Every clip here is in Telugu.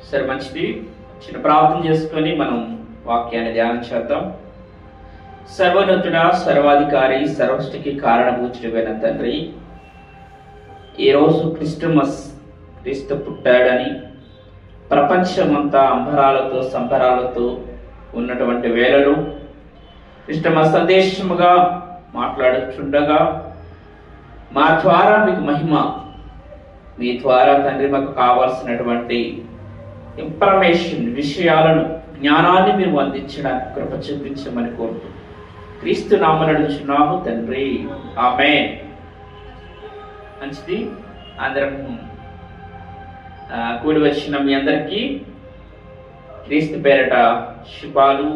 సరే, మంచిది. చిన్న ప్రార్థన చేసుకొని మనం వాక్యాన్ని ధ్యానం చేద్దాం. సర్వోన్నతుడా, సర్వాధికారి, సర్వసృష్టికి కారణభూతుడైన తండ్రి, ఈరోజు క్రీస్తు పుట్టాడని ప్రపంచమంతా అంబరాలతో సంబరాలతో ఉన్నటువంటి వేళలో క్రిస్టమస్ సందేశముగా మాట్లాడుచుండగా మా ద్వారా మీకు మహిమ, మీ ద్వారా తండ్రి మాకు కావాల్సినటువంటి ఇన్ఫర్మేషన్, విషయాలను, జ్ఞానాన్ని మీరు అందించడానికి కృప చూపించమని కోరుతూ క్రీస్తు నామమున అడుగుచున్నాము తండ్రి, ఆమేన్. మంచిది. అందరం కూడి వచ్చిన మీ అందరికీ క్రీస్తు పేరట శుభాలు,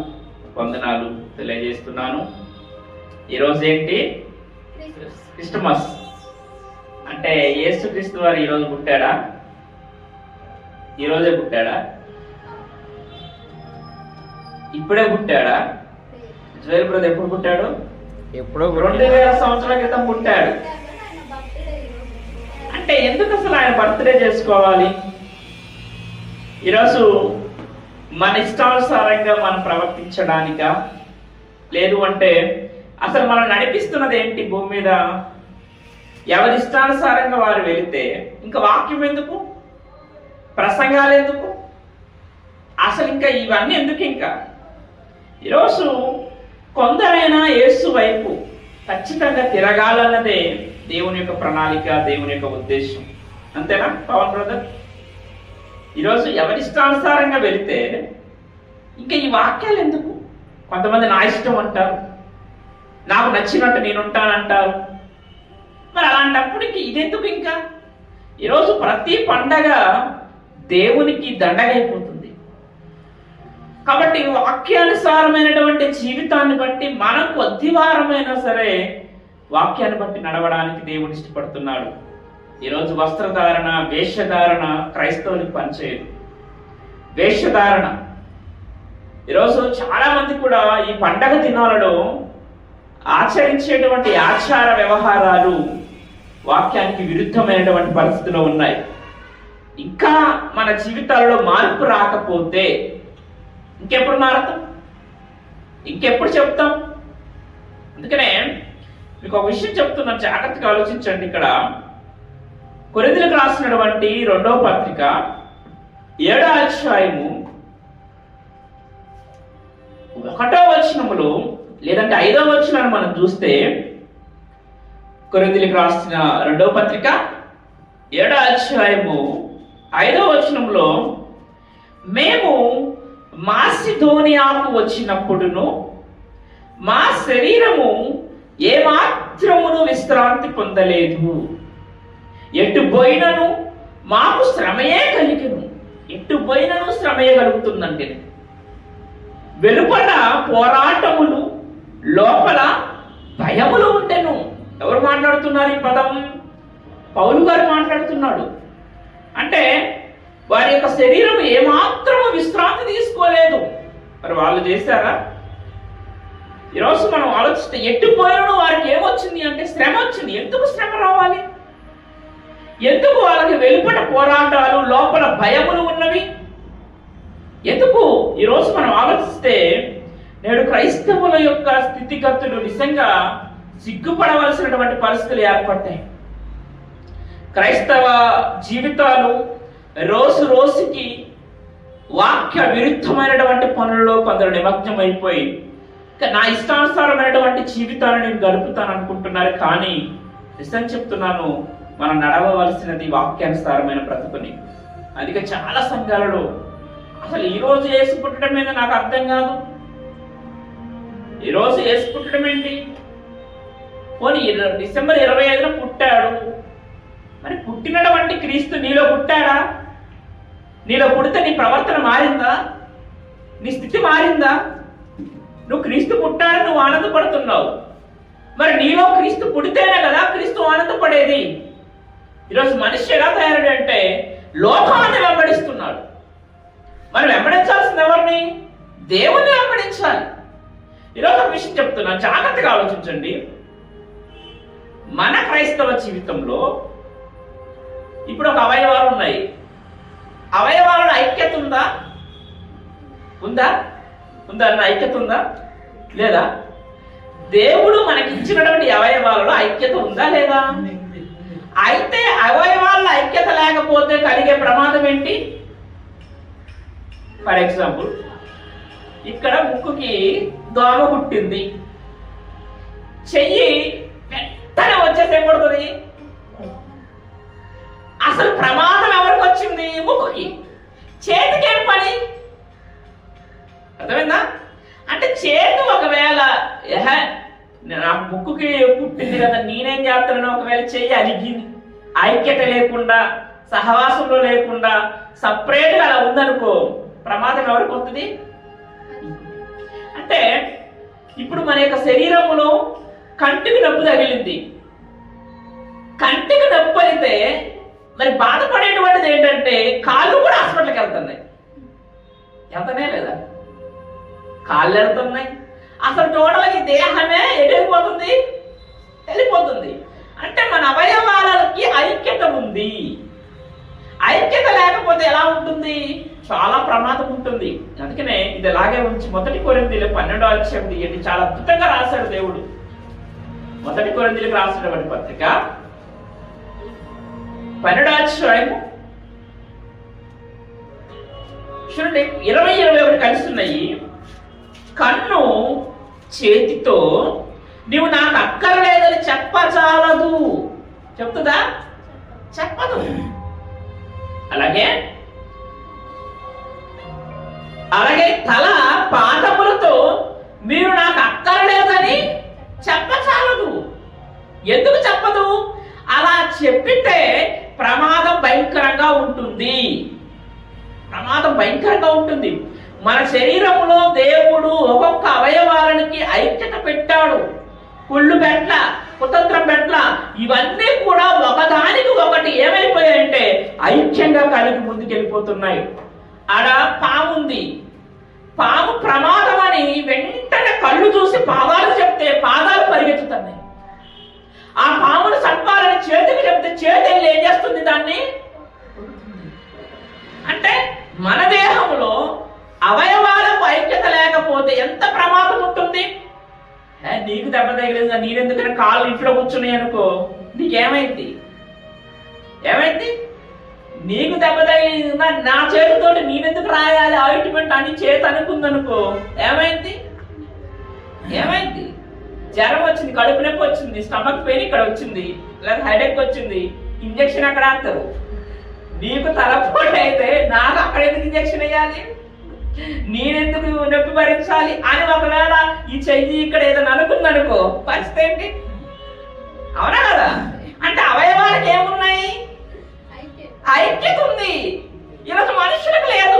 వందనాలు తెలియజేస్తున్నాను. ఈరోజు ఏంటి? క్రిస్టమస్. అంటే యేసుక్రీస్తు వారు ఈరోజు పుట్టాడా? ఈరోజే పుట్టాడా? ఇప్పుడే పుట్టాడా? జోయల్ బ్రదర్ ఎప్పుడు పుట్టాడు? ఎప్పుడో 2000 సంవత్సరాల క్రితం పుట్టాడు. అంటే ఎందుకు అసలు ఆయన బర్త్డే చేసుకోవాలి? ఈరోజు మన ఇష్టానుసారంగా మనం ప్రవర్తించడానికా, లేదు అంటే అసలు మనం నడిపిస్తున్నది ఏంటి భూమి మీద? ఎవరి ఇష్టానుసారంగా వారు వెళితే ఇంకా వాక్యం ఎందుకు, ప్రసంగాలు ఎందుకు, అసలు ఇంకా ఇవన్నీ ఎందుకు? ఇంకా ఈరోజు కొందరైనా యేసు వైపు ఖచ్చితంగా తిరగాలన్నదే దేవుని యొక్క ప్రణాళిక, దేవుని యొక్క ఉద్దేశం. అంతేనా పవన్ బ్రదర్? ఈరోజు ఎవరి ఇష్టానుసారంగా వెళితే ఇంకా ఈ వాక్యాలు ఎందుకు? కొంతమంది నా ఇష్టం అంటారు, నాకు నచ్చినట్టు నేను ఉంటానంటారు. మరి అలాంటప్పుడు ఇంక ఇదెందుకు? ఇంకా ఈరోజు ప్రతి పండగ దేవునికి దండగైపోతుంది. కాబట్టి వాక్యానుసారమైనటువంటి జీవితాన్ని బట్టి మనం కొద్ది వారమైనా సరే వాక్యాన్ని బట్టి నడవడానికి దేవుడు ఇష్టపడుతున్నాడు. ఈరోజు వస్త్రధారణ, వేషధారణ క్రైస్తవునికి పనిచేయదు. వేషధారణ ఈరోజు చాలా మంది కూడా ఈ పండగ దినాలలో ఆచరించేటువంటి ఆచార వ్యవహారాలు వాక్యానికి విరుద్ధమైనటువంటి పరిస్థితిలో ఉన్నాయి. ఇంకా మన జీవితాలలో మార్పు రాకపోతే ఇంకెప్పుడు మారతాం? ఇంకెప్పుడు చెప్తాం? అందుకనే మీకు ఒక విషయం చెప్తున్నాను, జాగ్రత్తగా ఆలోచించండి. ఇక్కడ కొరింథీయులకు రాసినటువంటి 2వ పత్రిక 7వ అధ్యాయము 1వ వచనములో లేదంటే 5వ వచనాన్ని మనం చూస్తే, కొరింథీయులకు రాసిన 2వ పత్రిక 7వ అధ్యాయము 5వ వచనంలో, మేము మాసిదోనియాకు వచ్చినప్పుడును మా శరీరము ఏమాత్రమును విశ్రాంతి పొందలేదు. ఎటు పోయినను మాకు శ్రమయే కలిగెను. ఎటు పోయినను శ్రమయే కలుగుతుందంటే వెలుపల పోరాటములు, లోపల భయములు ఉండెను. ఎవరు మాట్లాడుతున్నారు ఈ పదం? పౌలు గారు మాట్లాడుతున్నాడు. అంటే వారి యొక్క శరీరం ఏమాత్రము విశ్రాంతి తీసుకోలేదు. మరి వాళ్ళు చేశారా? ఈరోజు మనం ఆలోచిస్తే ఎట్టుపోయినను వారికి ఏమొచ్చింది అంటే శ్రమ వచ్చింది. ఎందుకు శ్రమ రావాలి? ఎందుకు వాళ్ళకి వెలుపట పోరాటాలు, లోపల భయములు ఉన్నవి? ఎందుకు? ఈరోజు మనం ఆలోచిస్తే నేడు క్రైస్తవుల యొక్క స్థితిగతులు నిజంగా సిగ్గుపడవలసినటువంటి పరిస్థితులు ఏర్పడ్డాయి. క్రైస్తవ జీవితాలు రోజు రోజుకి వాక్య విరుద్ధమైనటువంటి పనుల్లో కొందరు నిమగ్నమైపోయి నా ఇష్టానుసారమైనటువంటి జీవితాన్ని నేను గడుపుతాను అనుకుంటున్నారు. కానీ నిజం చెప్తున్నాను, మనం నడవవలసినది వాక్యానుసారమైన బ్రతుకుని. అందుకే చాలా సంఘాలలో అసలు ఈరోజు యేసు పుట్టడం మీద నాకు అర్థం కాదు. ఈరోజు యేసు పుట్టడం ఏంటి? పోనీ డిసెంబర్ 25న పుట్టాడు. మరి పుట్టినటువంటి క్రీస్తు నీలో పుట్టాడా? నీలో పుడితే నీ ప్రవర్తన మారిందా? నీ స్థితి మారిందా? నువ్వు క్రీస్తు పుట్టాడని నువ్వు ఆనందపడుతున్నావు. మరి నీలో క్రీస్తు పుడితేనే కదా క్రీస్తు ఆనందపడేది. ఈరోజు మనిషి ఎలా తయారంటే లోకాన్ని వెంబడిస్తున్నాడు. మరి వెంబడించాల్సింది ఎవరిని? దేవుని వెంబడించాలి. ఈరోజు ఒక విషయం చెప్తున్నా, జాగ్రత్తగా ఆలోచించండి. మన క్రైస్తవ జీవితంలో ఇప్పుడు ఒక అవయవాలు ఉన్నాయి. అవయవాలలో ఐక్యత ఉందా? ఉందా? ఉందా? ఐక్యత ఉందా లేదా? దేవుడు మనకి ఇచ్చినటువంటి అవయవాలలో ఐక్యత ఉందా లేదా? అయితే అవయవాల ఐక్యత లేకపోతే కలిగే ప్రమాదం ఏంటి? ఫర్ ఎగ్జాంపుల్, ఇక్కడ ముక్కుకి దోమ పుట్టింది, చెయ్యి వెంటనే వచ్చేసి ఏం పడుతుంది? అసలు ప్రమాదం ఎవరికి వచ్చింది? ముక్కుకి. చేతికి ఏం పని? అర్థమైందా? అంటే చేతి ఒకవేళ నా ముక్కుకి పుట్టింది కదా, నేనేం చేస్తానని ఒకవేళ చెయ్యి అలిగింది, ఐక్యత లేకుండా, సహవాసంలో లేకుండా సపరేట్గా అలా ఉందనుకో, ప్రమాదం ఎవరికి వస్తుంది? అంటే ఇప్పుడు మన యొక్క శరీరంలో కంటికి నొప్పి తగిలింది. కంటికి నొప్పి అయితే మరి బాధపడేటువంటిది ఏంటంటే కాళ్ళు కూడా హాస్పిటల్కి వెళ్తున్నాయి. వెళ్తానే లేదా? కాళ్ళు వెళ్తున్నాయి. అసలు టోటల్గా దేహమే వెళ్ళిపోతుంది, వెళ్ళిపోతుంది. అంటే మన అవయవాలకి ఐక్యత ఉంది. ఐక్యత లేకపోతే ఎలా ఉంటుంది? చాలా ప్రమాదం ఉంటుంది. అందుకనే ఇది ఎలాగే ఉంచి 1 కొరింథీయులు 12వ అధ్యాయం తీయండి. చాలా అద్భుతంగా రాశాడు దేవుడు. 1 కొరింథీయులకు రాసినటువంటి పత్రిక 12వ అధ్యాయం చూడండి, 20-21 కలుస్తున్నాయి. కన్ను చేతితో నీవు నాకు అక్కర్లేదని చెప్పచాలదు. చెప్తుందా? చెప్పదు. అలాగే తల పాదములతో మీరు నాకు అక్కర్లేదని చెప్పచాలదు. ఎందుకు చెప్పదు? అలా చెప్పితే ప్రమాదం భయంకరంగా ఉంటుంది. ప్రమాదం భయంకరంగా ఉంటుంది. మన శరీరంలో దేవుడు ఒక్కొక్క అవయవాలకి ఐక్యత పెట్టాడు. కుళ్ళు పెట్ల, కుతంత్రం పెట్ల, ఇవన్నీ కూడా ఒకదానికి ఒకటి ఏమైపోయాయంటే ఐక్యంగా కలిగి ముందుకెళ్ళిపోతున్నాయి. ఆడ పాముంది, పాము ప్రమాదం అని వెంటనే కళ్ళు చూసి పాదాలు చెప్తే పాదాలు పరిగెత్తుతున్నాయి. ఆ పామును చంపాలని చేతికి చెప్తే చేతి వెళ్ళి ఏం చేస్తుంది? దాన్ని. అంటే మన దేహంలో అవయవాలకు ఐక్యత లేకపోతే ఎంత ప్రమాదం ఉంటుంది? నీకు దెబ్బ తగిలిందా, నేనెందుకైనా కాళ్ళు ఇంట్లో కూర్చున్నాయి అనుకో, నీకేమైంది? ఏమైంది? నీకు దెబ్బ తగిలిందా, నా చేతితో నేనెందుకు రాయాలి ఆయింట్మెంట్ అని చేతి అనుకుందనుకో, ఏమైంది? ఏమైంది? జ్వరం వచ్చింది, కడుపు నొప్పి వచ్చింది, స్టమక్ పెయిన్ ఇక్కడ వచ్చింది, లేదా హెడేక్ వచ్చింది, ఇంజక్షన్ అక్కడ వేస్తారు. నీకు తలపోటు అయితే నాకు అక్కడ ఎందుకు ఇంజక్షన్ వేయాలి? నేనెందుకు నొప్పి భరించాలి అని ఒకవేళ ఈ చెయ్యి ఇక్కడ ఏదైనా అనుకుందనుకో, పరిస్థితి ఏంటి? అవునా కదా? అంటే అవయవాలకు ఏమున్నాయి? ఐక్యత ఉంది. ఈరోజు మనుషులకు లేదు,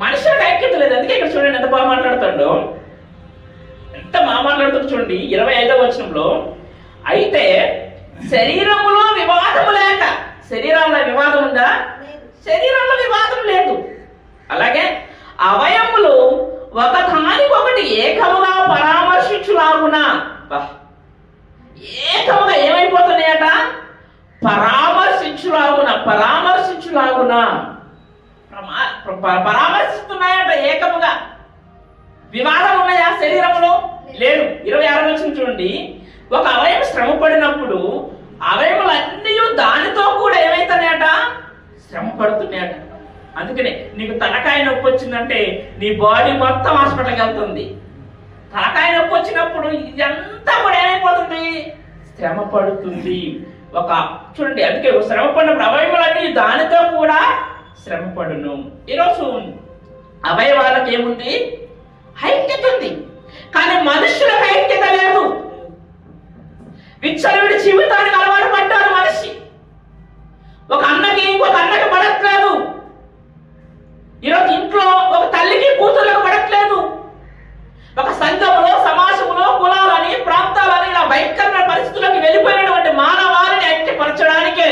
మనుషులకు ఐక్యత లేదు. అందుకే ఇక్కడ చూడండి ఎంత బాగా మాట్లాడుతాడు, ఎంత బాగా మాట్లాడుతాడు చూడండి 25వ వచనంలో. అయితే శరీరములో వివాదము లేక, శరీరంలో వివాదం ఉందా? శరీరంలో వివాదం లేదు. అలాగే అవయములు ఒకదానికొకటి ఏకముగా పరామర్శించులాగునా, ఏకముగా ఏమైపోతున్నాయట? పరామర్శించులాగునా పరామర్శిస్తున్నాయట ఏకముగా. వివాదం ఉన్నాయా శరీరంలో? లేదు. 26వ వచనం చూడండి. ఒక అవయవం శ్రమ పడినప్పుడు అవయములన్నీ దానితో కూడా ఏమైతున్నాయట? శ్రమ పడుతున్నాయట. అందుకనే నీకు తలకాయ నొప్పి వచ్చిందంటే నీ బాడీ మొత్తం హాస్పిటల్కి వెళ్తుంది. తలకాయ నొప్పి వచ్చినప్పుడు ఇదంతా కూడా ఏమైపోతుంది? శ్రమ పడుతుంది. ఒక చూడండి, అందుకే శ్రమ పడినప్పుడు అవయవాలన్నీ దానితో కూడా శ్రమ పడును. ఈరోజు అవయవాలకు ఏముంది? ఐక్యత ఉంది. కానీ మనుషులకు ఐక్యత లేదు. విచ్చలవిడి జీవితానికి అలవాటు పడ్డాడు మనిషి. ఒక అన్నకి ఇంకొక అన్నకి పడట్లేదు. ఈరోజు ఇంట్లో ఒక తల్లికి కూతుర్లకు పడట్లేదు. ఒక సంఘంలో, సమాజంలో కులాలని, ప్రాంతాలని ఇలా భయంకరమైన పరిస్థితుల్లోకి వెళ్ళిపోయినటువంటి మానవాళిని ఐక్యపరచడానికే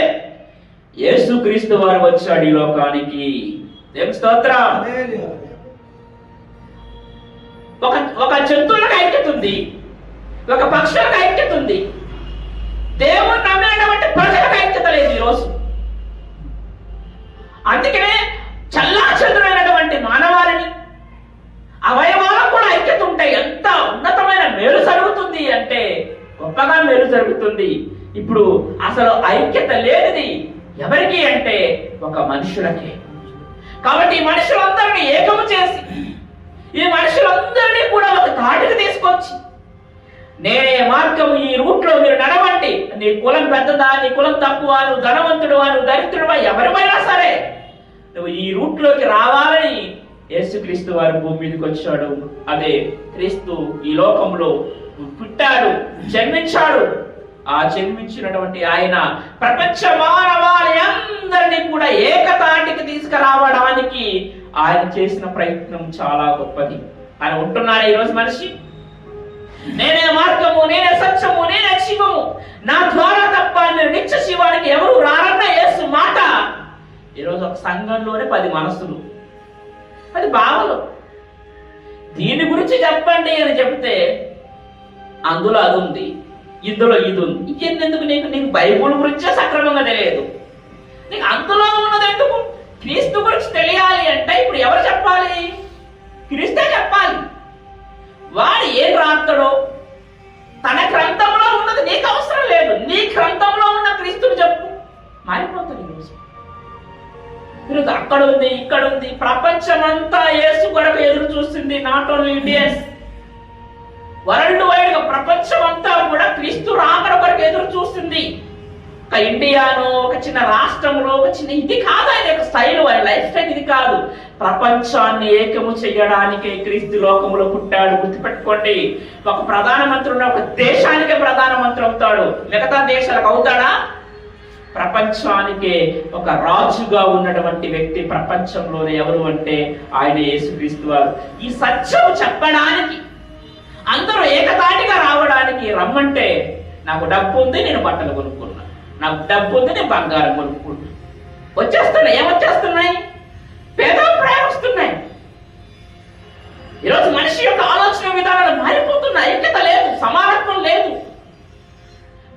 యేసుక్రీస్తు వారు వచ్చాడు ఈ లోకానికి. దేవుని స్తోత్రం. ఒక జంతువులకు ఐక్యత ఉంది, ఒక పక్షులకు ఐక్యత ఉంది. దేవుడు నమ్మినటువంటి ప్రజలకు ఐక్యత లేదు. ఈరోజు అందుకనే చల్లాచెదురైనటువంటి మానవాళిని అవయవాలకు కూడా ఐక్యత ఉంటాయి. ఎంత ఉన్నతమైన మేలు జరుగుతుంది అంటే గొప్పగా మేలు జరుగుతుంది. ఇప్పుడు అసలు ఐక్యత లేనిది ఎవరికి అంటే ఒక మనుషులకే. కాబట్టి ఈ మనుషులందరినీ ఏకము చేసి ఈ మనుషులందరినీ కూడా ఒక తాటికి తీసుకొచ్చి నేనే మార్గం, ఈ రూట్ లో మీరు నడవండి. నీ కులం పెద్దదా, నీ కులం తక్కువ, నువ్వు ధనవంతుడువా, నువ్వు దరిద్రుడువా, ఎవరిమైనా సరే నువ్వు ఈ రూట్ లోకి రావాలని యేసుక్రీస్తు వారు భూమి మీదకి వచ్చాడు. అదే క్రీస్తు ఈ లోకంలో పుట్టాడు, జన్మించాడు. ఆ జన్మించినటువంటి ఆయన ప్రపంచ మానవాళి అందరినీ కూడా ఏకతాటికి తీసుకురావడానికి ఆయన చేసిన ప్రయత్నం చాలా గొప్పది. ఆయన ఉంటున్నాడు ఈరోజు మనిషి. నేనే మార్గము, నేనే సత్యము, నేనే శివము, నా ద్వారా తప్ప నేను నిత్య శివానికి ఎవరు రారన్న యేసు మాట ఈరోజు ఒక సంఘంలోనే 10 మనసులు, 10 భావలు. దీని గురించి చెప్పండి అని చెప్తే అందులో అది ఉంది, ఇందులో ఇది ఉంది. ఇంకెందుకు నీకు బైబుల్ గురించే సక్రమంగా తెలియదు. నీకు అందులో ఉన్నది ఎందుకు? క్రీస్తు గురించి తెలియాలి అంటే ఇప్పుడు ఎవరు చెప్పాలి? క్రీస్తే చెప్పాలి. వాడు ఏం రాస్తాడో తన గ్రంథంలో ఉన్నది నీకు అవసరం లేదు. నీ గ్రంథంలో ఉన్న క్రీస్తుని చెప్పు, మారిపోతుంది. ఈరోజు అక్కడ ఉంది, ఇక్కడ ఉంది. ప్రపంచమంతా యేసు కొరకు ఎదురు చూస్తుంది. Not only Indians, world wide గా ప్రపంచం అంతా కూడా క్రీస్తు రాకడ కొరకు ఎదురు చూస్తుంది. ఒక ఇండియాను, ఒక చిన్న రాష్ట్రంలో, ఒక చిన్న ఇది కాదు ఆయన యొక్క స్టైల్, ఆయన లైఫ్ స్టైల్ ఇది కాదు. ప్రపంచాన్ని ఏకము చేయడానికి క్రీస్తు లోకములో పుట్టాడు. గుర్తుపెట్టుకోండి, ఒక ప్రధానమంత్రి ఉన్న ఒక దేశానికే ప్రధానమంత్రి అవుతాడు, మిగతా దేశాలకు అవుతాడా? ప్రపంచానికే ఒక రాజుగా ఉన్నటువంటి వ్యక్తి ప్రపంచంలోనే ఎవరు అంటే ఆయన యేసుక్రీస్తు వారు. ఈ సత్యం చెప్పడానికి, అందరూ ఏకతాటిగా రావడానికి రమ్మంటే నాకు డబ్బు ఉంది, నేను బట్టలు కొనుక్కున్నా, నాకు డబ్బు ఉంది, నేను బంగారం కొనుక్కున్నా, వచ్చేస్తున్నాయి. ఏమొచ్చేస్తున్నాయి? పేదాభిప్రాయం వస్తున్నాయి. ఈరోజు మనిషి యొక్క ఆలోచన విధానాలు మారిపోతున్నాయి. ఐక్యత లేదు, సమానత్వం లేదు.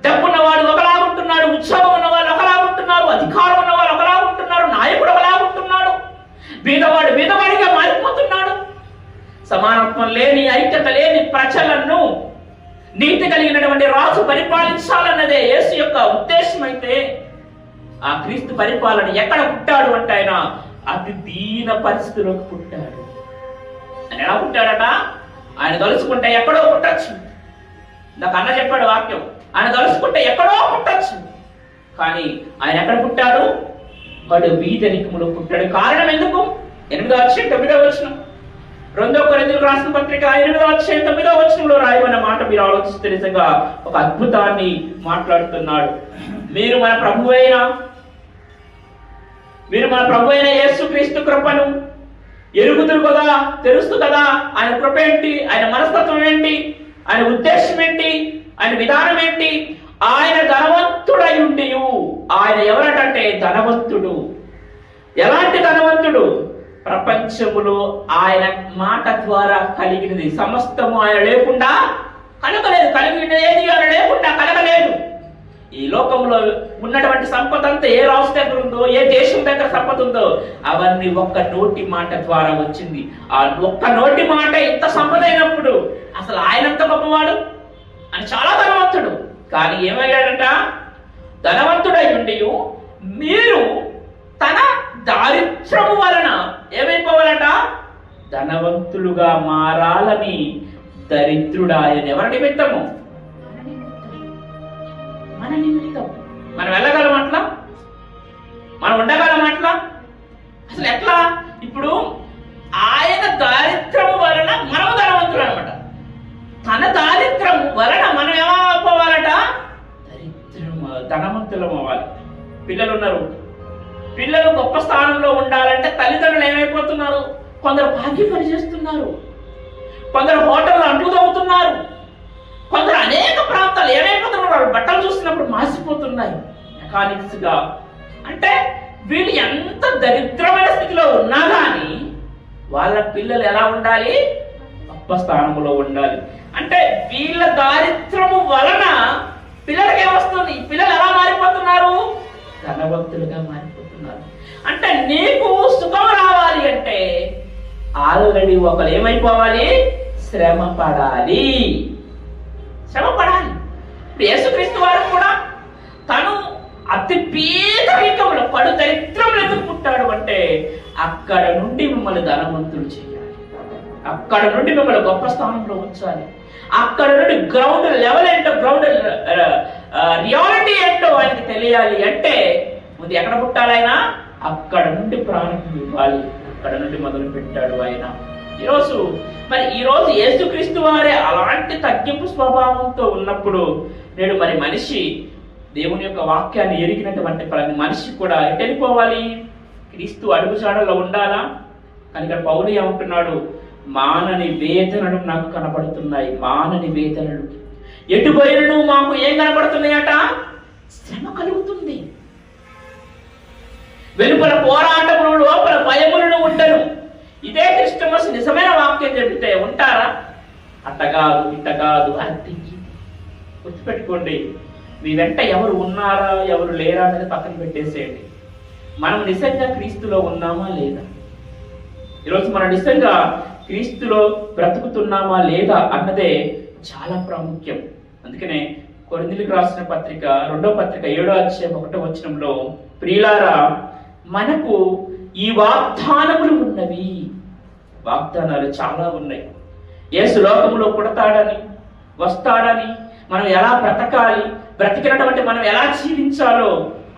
డబ్బున్నవాడు ఒకలాగుంటున్నాడు, ఉత్సాహం ఉన్న వాళ్ళు ఒకలాగుంటున్నారు, అధికారం ఉన్న వాళ్ళు ఒకలాగుంటున్నారు, నాయకుడు ఒకలాగుంటున్నాడు, బీదవాడు బీదవాడిగా మారిపోతున్నాడు. సమానత్వం లేని, ఐక్యత లేని ప్రజలను నీతి కలిగినటువంటి రాజు పరిపాలించాలన్నదే యేసు యొక్క ఉద్దేశం. అయితే ఆ క్రీస్తు పరిపాలన ఎక్కడ పుట్టాడు అంటే ఆయన అతి దీన పరిస్థితిలోకి పుట్టాడు. ఆయన ఎలా పుట్టాడట? ఆయన తలుచుకుంటే ఎక్కడో పుట్టచ్చు. నాకు అన్న చెప్పాడు వాక్యం, ఆయన తలుచుకుంటే ఎక్కడో పుట్టచ్చు. కానీ ఆయన ఎక్కడ పుట్టాడు? వాడు బీదరికములో పుట్టాడు. కారణం ఎందుకు? 8వ అధ్యాయం 9వ వచనం, 2 కొరింథీయులకు రాసిన పత్రిక 8వ అధ్యాయం 9వ వచనంలో రాయబడిన మాట మీరు ఆలోచిస్తే నిజంగా ఒక అద్భుతాన్ని మాట్లాడుతున్నాడు. మీరు మన ప్రభు అయిన యేసుక్రీస్తు కృపను ఎరుగుదురు కదా, తెలుసు కదా. ఆయన కృప ఏంటి, ఆయన మనస్తత్వం ఏంటి, ఆయన ఉద్దేశం ఏంటి, ఆయన విధానం ఏంటి? ఆయన ధనవంతుడై ఉండి, ఆయన ఎవరటంటే ధనవంతుడు. ఎలాంటి ధనవంతుడు? ప్రపంచములో ఆయన మాట ద్వారా కలిగినది సమస్తము ఆయన లేకుండా కలగలేదు. కలిగిన ఏది ఆయన లేకుండా కలగలేదు. ఈ లోకంలో ఉన్నటువంటి సంపద అంతా ఏ రాజు దగ్గర ఉందో, ఏ దేశం దగ్గర సంపద ఉందో అవన్నీ ఒక్క నోటి మాట ద్వారా వచ్చింది. ఆ ఒక్క నోటి మాట ఇంత సంపద అయినప్పుడు అసలు ఆయనంత గొప్పవాడు, అని చాలా ధనవంతుడు. కానీ ఏమయ్యాడంట? ధనవంతుడై ఉండి మీరు తన దారిద్ర్యము వలన ఏమైపోవాలట? ధనవంతులుగా మారాలని దరిద్రుడాయన. ఎవరి నిమిత్తము? మన నిమిత్తం. మనం వెళ్ళగలం అట్లా? మనం ఉండగలం అట్లా? అసలు ఎట్లా? ఇప్పుడు ఆయన దారిద్ర్యము వలన మనం ధనవంతులు అనమాట. తన దారిద్ర్యము వలన మనం ఏమైపోవాలట? ధనవంతులం అవ్వాలి. పిల్లలు ఉన్నారు, పిల్లలు గొప్ప స్థానంలో ఉండాలంటే తల్లిదండ్రులు ఏమైపోతున్నారు? కొందరు భాగ్య పని చేస్తున్నారు, కొందరు హోటల్లో అంట్లు తవ్వుతున్నారు, కొందరు అనేక ప్రాంతాలు ఏమైపోతున్నారు? వాళ్ళు బట్టలు చూసినప్పుడు మాసిపోతున్నాయి మెకానిక్స్ గా. అంటే వీళ్ళు ఎంత దరిద్రమైన స్థితిలో ఉన్నా కానీ వాళ్ళ పిల్లలు ఎలా ఉండాలి? గొప్ప స్థానంలో ఉండాలి. అంటే వీళ్ళ దారిద్రము వలన పిల్లలకి ఏమొస్తుంది? పిల్లలు ఎలా మారిపోతున్నారు? ధనవంతులుగా మారిపోతున్నారు. అంటే నీకు సుఖం రావాలి అంటే ఆల్రెడీ ఒకరు ఏమైపోవాలి? శ్రమ పడాలి. ఇప్పుడు యేసుక్రీస్తు వారు కూడా తను అతి పేదరికంలో పడు దరిద్రంలో ఎందుకు పుట్టాడు అంటే అక్కడ నుండి మిమ్మల్ని ధనవంతులు చేయాలి, అక్కడ నుండి మిమ్మల్ని గొప్ప స్థానంలో ఉంచాలి, అక్కడ నుండి గ్రౌండ్ లెవెల్ ఏంటో, గ్రౌండ్ రియాలిటీ ఏంటో ఆయనకి తెలియాలి అంటే ముందు ఎక్కడ పుట్టాలి? ఆయన అక్కడ నుండి ప్రారంభం ఇవ్వాలి, అక్కడ నుండి మొదలు పెట్టాడు ఆయన. ఈరోజు యేసుక్రీస్తు వారే అలాంటి తగ్గింపు స్వభావంతో ఉన్నప్పుడు నేడు మనిషి దేవుని యొక్క వాక్యాన్ని ఎరిగినటువంటి ప్రతి మనిషి కూడా ఎటు వెళ్ళిపోవాలి? క్రీస్తు అడుగుజాడల్లో ఉండాలా? కానీ ఇక్కడ పౌలు ఏమంటున్నాడు? మానని వేదనలు నాకు కనబడుతున్నాయి, మానని వేదనలు. ఎటు పోయినను మాకు ఏం కనబడుతున్నాయట? శ్రమ కలుగుతుంది. వెలుపల పోరాటములు, లోపల భయములను ఉండను. ఇదే క్రిస్టమస్ నిజమైన వాక్యం చెబితే ఉంటారా? అట్టగాదు ఇట్టగాదు అది గుర్తుపెట్టుకోండి. మీ వెంట ఎవరు ఉన్నారా ఎవరు లేరా అనేది పక్కన పెట్టేసేయండి. మనం నిజంగా క్రీస్తులో ఉన్నామా లేదా? ఈరోజు మనం నిజంగా క్రీస్తులో బ్రతుకుతున్నామా లేదా అన్నదే చాలా ప్రాముఖ్యం. అందుకనే కొరింథీయులకు రాసిన పత్రిక 2వ పత్రిక 7వ అధ్యాయం 1వ వచనంలో, ప్రియులారా మనకు ఈ వాగ్దానములు ఉన్నవి. వాగ్దానాలు చాలా ఉన్నాయి. యేసు లోకములో పుడతాడని, వస్తాడని, మనం ఎలా బ్రతకాలి, బ్రతికినటువంటి మనం ఎలా జీవించాలో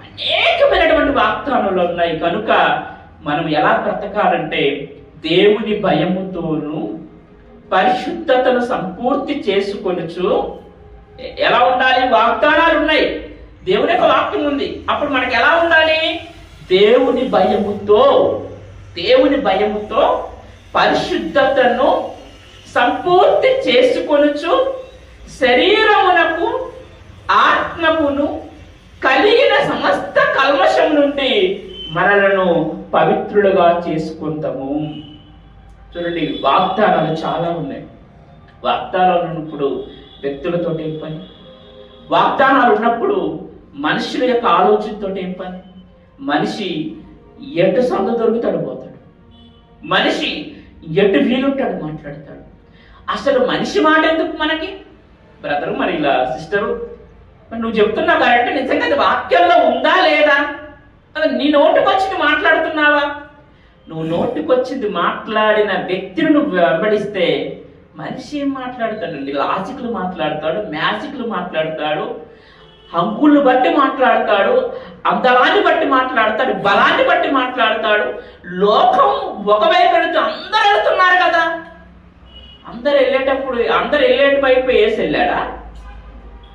అనేకమైనటువంటి వాగ్దానాలు ఉన్నాయి. కనుక మనం ఎలా బ్రతకాలంటే దేవుని భయముతోనూ పరిశుద్ధతను సంపూర్తి చేసుకొనుచు ఎలా ఉండాలి? వాగ్దానాలు ఉన్నాయి, దేవుని యొక్క వాక్యం ఉంది. అప్పుడు మనకి ఎలా ఉండాలి? దేవుని భయముతో పరిశుద్ధతను సంపూర్తి చేసుకొనుచు శరీరమునకు ఆత్మకును కలిగిన సమస్త కల్మషం నుండి మనలను పవిత్రులుగా చేసుకుంటాము. చూడండి, వాగ్దానాలు చాలా ఉన్నాయి. వాగ్దానాలు ఉన్నప్పుడు వ్యక్తులతో ఏం పని? వాగ్దానాలు ఉన్నప్పుడు మనుషుల యొక్క ఆలోచనతో ఏం పని? మనిషి ఎటు సంద దొరుకుతాడు పోతాడు, మనిషి ఎటు వీలుంటాడు మాట్లాడతాడు. అసలు మనిషి మాట ఎందుకు మనకి? బ్రదరు, మరి ఇలా సిస్టరు, నువ్వు చెప్తున్నావు కరెక్ట్, నిజంగా అది వాక్యంలో ఉందా లేదా? నీ నోటికి వచ్చింది మాట్లాడుతున్నావా? నువ్వు నోటికి వచ్చింది మాట్లాడిన వ్యక్తిని నువ్వు వెంబడిస్తే మనిషి ఏం మాట్లాడతాడండి? లాజిక్లు మాట్లాడతాడు, మ్యాజిక్లు మాట్లాడతాడు, హంగులు బట్టి మాట్లాడతాడు, అందరాన్ని బట్టి మాట్లాడతాడు, బలాన్ని బట్టి మాట్లాడతాడు. లోకం ఒకవైపు వెళుతూ అందరు వెళుతున్నారు కదా. అందరు వెళ్ళే వైపు వేసి వెళ్ళాడా?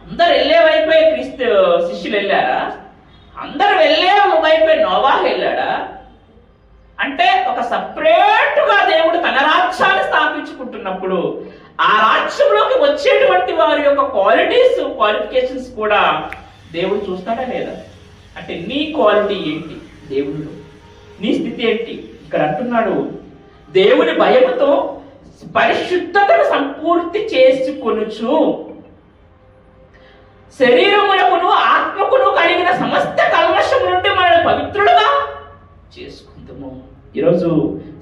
అందరు వెళ్ళే వైపే క్రీస్తు శిష్యులు వెళ్ళారా? అందరు వెళ్ళే వైపే నోవాహు వెళ్ళాడా? అంటే ఒక సపరేట్గా దేవుడు తన రాజ్యాన్ని స్థాపించుకుంటున్నప్పుడు ఆ రాజ్యంలోకి వచ్చేటువంటి వారి యొక్క క్వాలిఫికేషన్స్ కూడా దేవుడు చూస్తాడా లేదా? అంటే నీ క్వాలిటీ ఏంటి దేవుడు, నీ స్థితి ఏంటి? ఇక్కడ అంటున్నాడు, దేవుని భయముతో పరిశుద్ధతను సంపూర్తి చేసుకొనుచు శరీరమునకును ఆత్మకును కలిగిన సమస్త కల్మషం నుండి మనల్ని పవిత్రులుగా చేసుకుందాము. ఈరోజు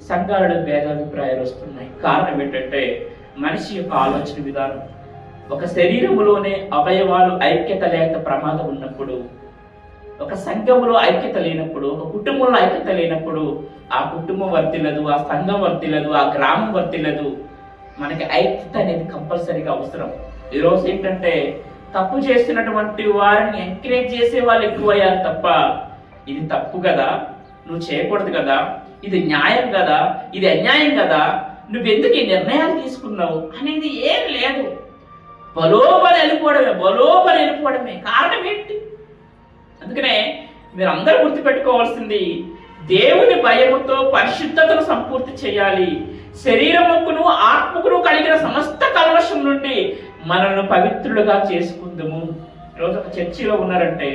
సంఘాలలో భేదాభిప్రాయాలు వస్తున్నాయి. కారణం ఏంటంటే మనిషి యొక్క ఆలోచన విధానం. ఒక శరీరములోనే అవయవాలు ఐక్యత లేక ప్రమాదం ఉన్నప్పుడు, ఒక సంఘములో ఐక్యత లేనప్పుడు, ఒక కుటుంబంలో ఐక్యత లేనప్పుడు ఆ కుటుంబం వర్తిల్లదు, ఆ సంఘం వర్తిల్లదు, ఆ గ్రామం వర్తిల్లదు. మనకి ఐక్యత అనేది కంపల్సరీగా అవసరం. ఈరోజు ఏంటంటే తప్పు చేస్తున్నటువంటి వారిని ఎంకరేజ్ చేసే వాళ్ళు ఎక్కువయ్యారు తప్ప, ఇది తప్పు కదా, నువ్వు చేయకూడదు కదా, ఇది న్యాయం కదా, ఇది అన్యాయం కదా, నువ్వెందుకు ఈ నిర్ణయాలు తీసుకున్నావు అనేది ఏం లేదు. బలోబలి వెళ్ళిపోవడమే కారణం ఏంటి? అందుకనే మీరు అందరూ గుర్తుపెట్టుకోవాల్సింది, దేవుని భయముతో పరిశుద్ధతను సంపూర్తి చేయాలి. శరీరముకును ఆత్మకును కలిగిన సమస్త కల్మషం నుండి మనల్ని పవిత్రులుగా చేసుకుందాము. ఈరోజు ఒక చర్చిలో ఉన్నారంటే,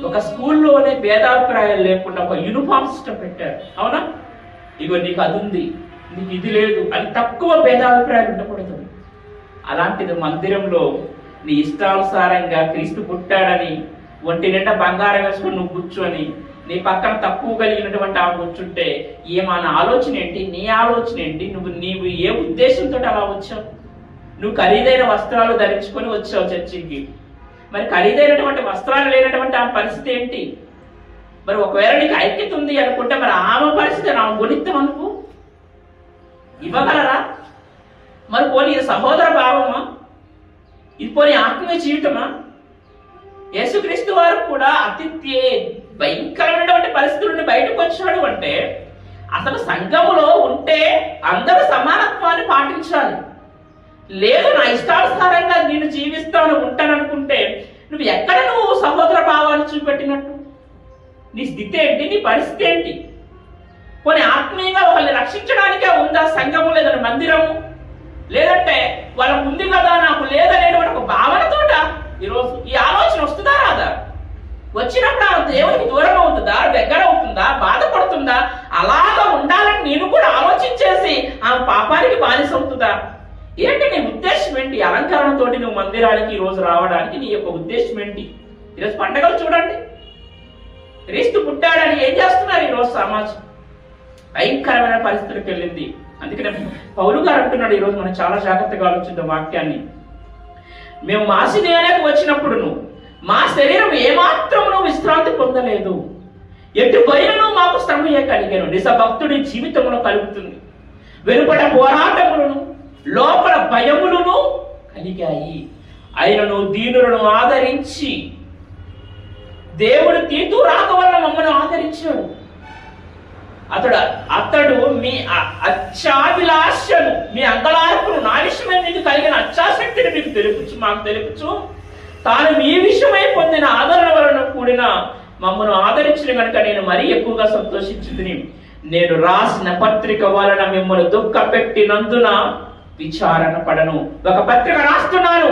ఒక స్కూల్లోనే భేదాభిప్రాయాలు లేకుండా ఒక యూనిఫామ్ సిస్టమ్ పెట్టారు. అవునా? ఇగో నీకు అది ఉంది, నీకు ఇది లేదు అని తక్కువ భేదాభిప్రాయాలు ఉండకూడదు. అలాంటిది మందిరంలో నీ ఇష్టానుసారంగా క్రీస్తు పుట్టాడని ఒంటి నిండా బంగారం వేసుకొని నువ్వు కూర్చొని నీ పక్కన తక్కువ కలిగినటువంటి ఆమె కూర్చుంటే ఏమన్నా ఆలోచన ఏంటి, నీ ఆలోచన ఏంటి, నీవు ఏ ఉద్దేశంతో అలా వచ్చావు? నువ్వు ఖరీదైన వస్త్రాలు ధరించుకొని వచ్చావు చర్చికి, మరి ఖరీదైనటువంటి వస్త్రాలు లేనటువంటి ఆమె పరిస్థితి ఏంటి? మరి ఒకవేళ నీకు ఐక్యత ఉంది అనుకుంటే మరి ఆమె పరిస్థితి ఆమె గుణిత్తం అనుకో ఇవ్వగలరా? మరి పోనీ ఇది సహోదర భావమా? ఇది పోనీ ఆత్మీయ జీవితమా? యేసుక్రీస్తు వారు కూడా అతి భయంకరమైనటువంటి పరిస్థితుల నుండి బయటకు వచ్చాడు అంటే అసలు సంఘములో ఉంటే అందరూ సమానత్వాన్ని పాటించాలి. లేదు నా ఇష్టానుసారంగా నేను జీవిస్తాను ఉంటాననుకుంటే నువ్వు ఎక్కడ సహోదర భావాన్ని చూపెట్టినట్టు? నీ స్థితి ఏంటి, నీ పరిస్థితి ఏంటి? కొన్ని ఆత్మీయంగా వాళ్ళని రక్షించడానికే ఉందా సంఘము, లేదంటే మందిరము, లేదంటే వాళ్ళకు ఉంది కదా నాకు లేదనేటువంటి ఒక భావనతోట ఈరోజు ఈ ఆలోచన వస్తుందా రాదా? వచ్చినప్పుడు ఆమె దేవునికి దూరం అవుతుందా, దగ్గర అవుతుందా, బాధపడుతుందా? అలాగా ఉండాలని నేను కూడా ఆలోచించేసి ఆమె పాపానికి బానిస అవుతుందా? ఏంటి నీ ఉద్దేశం ఏంటి? అలంకరణతోటి నువ్వు మందిరానికి ఈరోజు రావడానికి నీ యొక్క ఉద్దేశం ఏంటి? ఈరోజు పండగలు చూడండి, క్రీస్తు పుట్టాడని ఏం చేస్తున్నారు ఈరోజు సమాజం? భయంకరమైన పరిస్థితులకు వెళ్ళింది. అందుకనే పౌలు గారు అంటున్నాడు, ఈరోజు మనం చాలా జాగ్రత్తగా ఆలోచిద్దాం వాక్యాన్ని. మేము మాసిదోనియాకు వచ్చినప్పుడును మా శరీరం ఏమాత్రమును విశ్రాంతి పొందలేదు, ఎటు పోయినను మాకు శ్రమయే కలిగాను. నిజ భక్తుడి జీవితంలో కలుగుతుంది. వెలుపట పోరాటములను లోపల భయములను కలిగాయి. ఆయనను దీనులను ఆదరించి దేవుడు తీతు రాక వల్ల మమ్మల్ని ఆదరించాడు. అతడు మీ అత్యాభిలాషను, మీ అంగలార్పును, నా విషయమై మీకు కలిగిన అత్యాసక్తిని మీకు మాకు తెలుపుచు తాను మీ విషయమై పొందిన ఆదరణ వలన కూడిన మమ్మను ఆదరించిన కనుక నేను మరీ ఎక్కువగా సంతోషించుకుని నేను రాసిన పత్రిక వలన మిమ్మల్ని దుఃఖ పెట్టినందున విచారణ పడను. ఒక పత్రిక రాస్తున్నాను,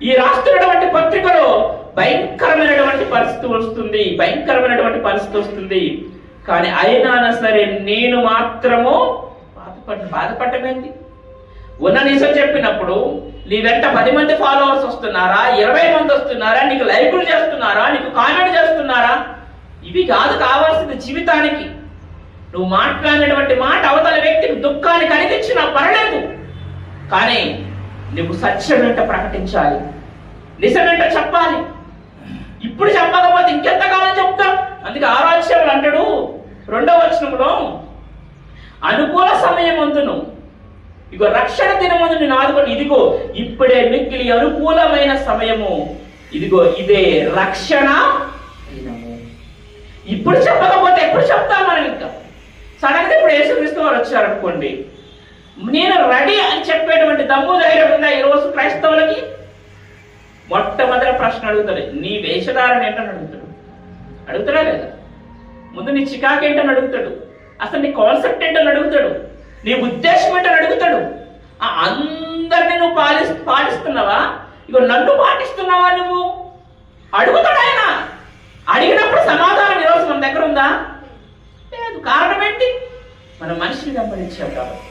ఈ రాస్తున్నటువంటి పత్రికలో భయంకరమైనటువంటి పరిస్థితి వస్తుంది. కానీ అయినా సరే నేను మాత్రము బాధపడమేంది? ఉన్న నిజం చెప్పినప్పుడు నీ వెంట 10 మంది ఫాలోవర్స్ వస్తున్నారా, 20 మంది వస్తున్నారా, నీకు లైకులు చేస్తున్నారా, నీకు కామెంట్ చేస్తున్నారా? ఇవి కాదు కావాల్సింది జీవితానికి. నువ్వు మాట్లాడినటువంటి మాట అవతల వ్యక్తికి దుఃఖాన్ని కలిగించినా పర్లేదు, కానీ నువ్వు సత్యం వెంట ప్రకటించాలి, నిజం వెంట చెప్పాలి. ఇప్పుడు చెప్పకపోతే ఇంకెంతకాలం చెప్తాం? అందుకే 6వ అధ్యాయంలో అంటాడు 2వ వచనంలో, అనుకూల సమయమందును ఇగో రక్షణ దినమందు నేను ఆదుకొని, ఇదిగో ఇప్పుడే మిక్కిలి అనుకూలమైన సమయము, ఇదిగో ఇదే రక్షణ దినము. ఇప్పుడు చెప్పకపోతే ఎప్పుడు చెప్తాం మనం? ఇంకా సడన్గా ఇప్పుడు యేసుక్రీస్తు వారు వచ్చారనుకోండి, నేను రెడీ అని చెప్పేటువంటి దమ్ము ధైర్యం ఉందా ఈరోజు క్రైస్తవులకి? మొట్టమొదటి ప్రశ్న అడుగుతాడు, నీ వేషధారణ ఏంటని అడుగుతాడా లేదా? ముందు నీ చికాకు ఏంటని అడుగుతాడు, అసలు నీ కాన్సెప్ట్ ఏంటని అడుగుతాడు, నీ ఉద్దేశం ఏంటని అడుగుతాడు. అందరినీ నువ్వు పాటిస్తున్నావా? ఇగో నన్ను పాటిస్తున్నావా నువ్వు? అడుగుతాడు ఆయన. అడిగినప్పుడు సమాధానం ఈరోజు మన దగ్గర ఉందా? లేదు. కారణం ఏంటి? మనం మనిషిని గమనించాం కాబట్టి.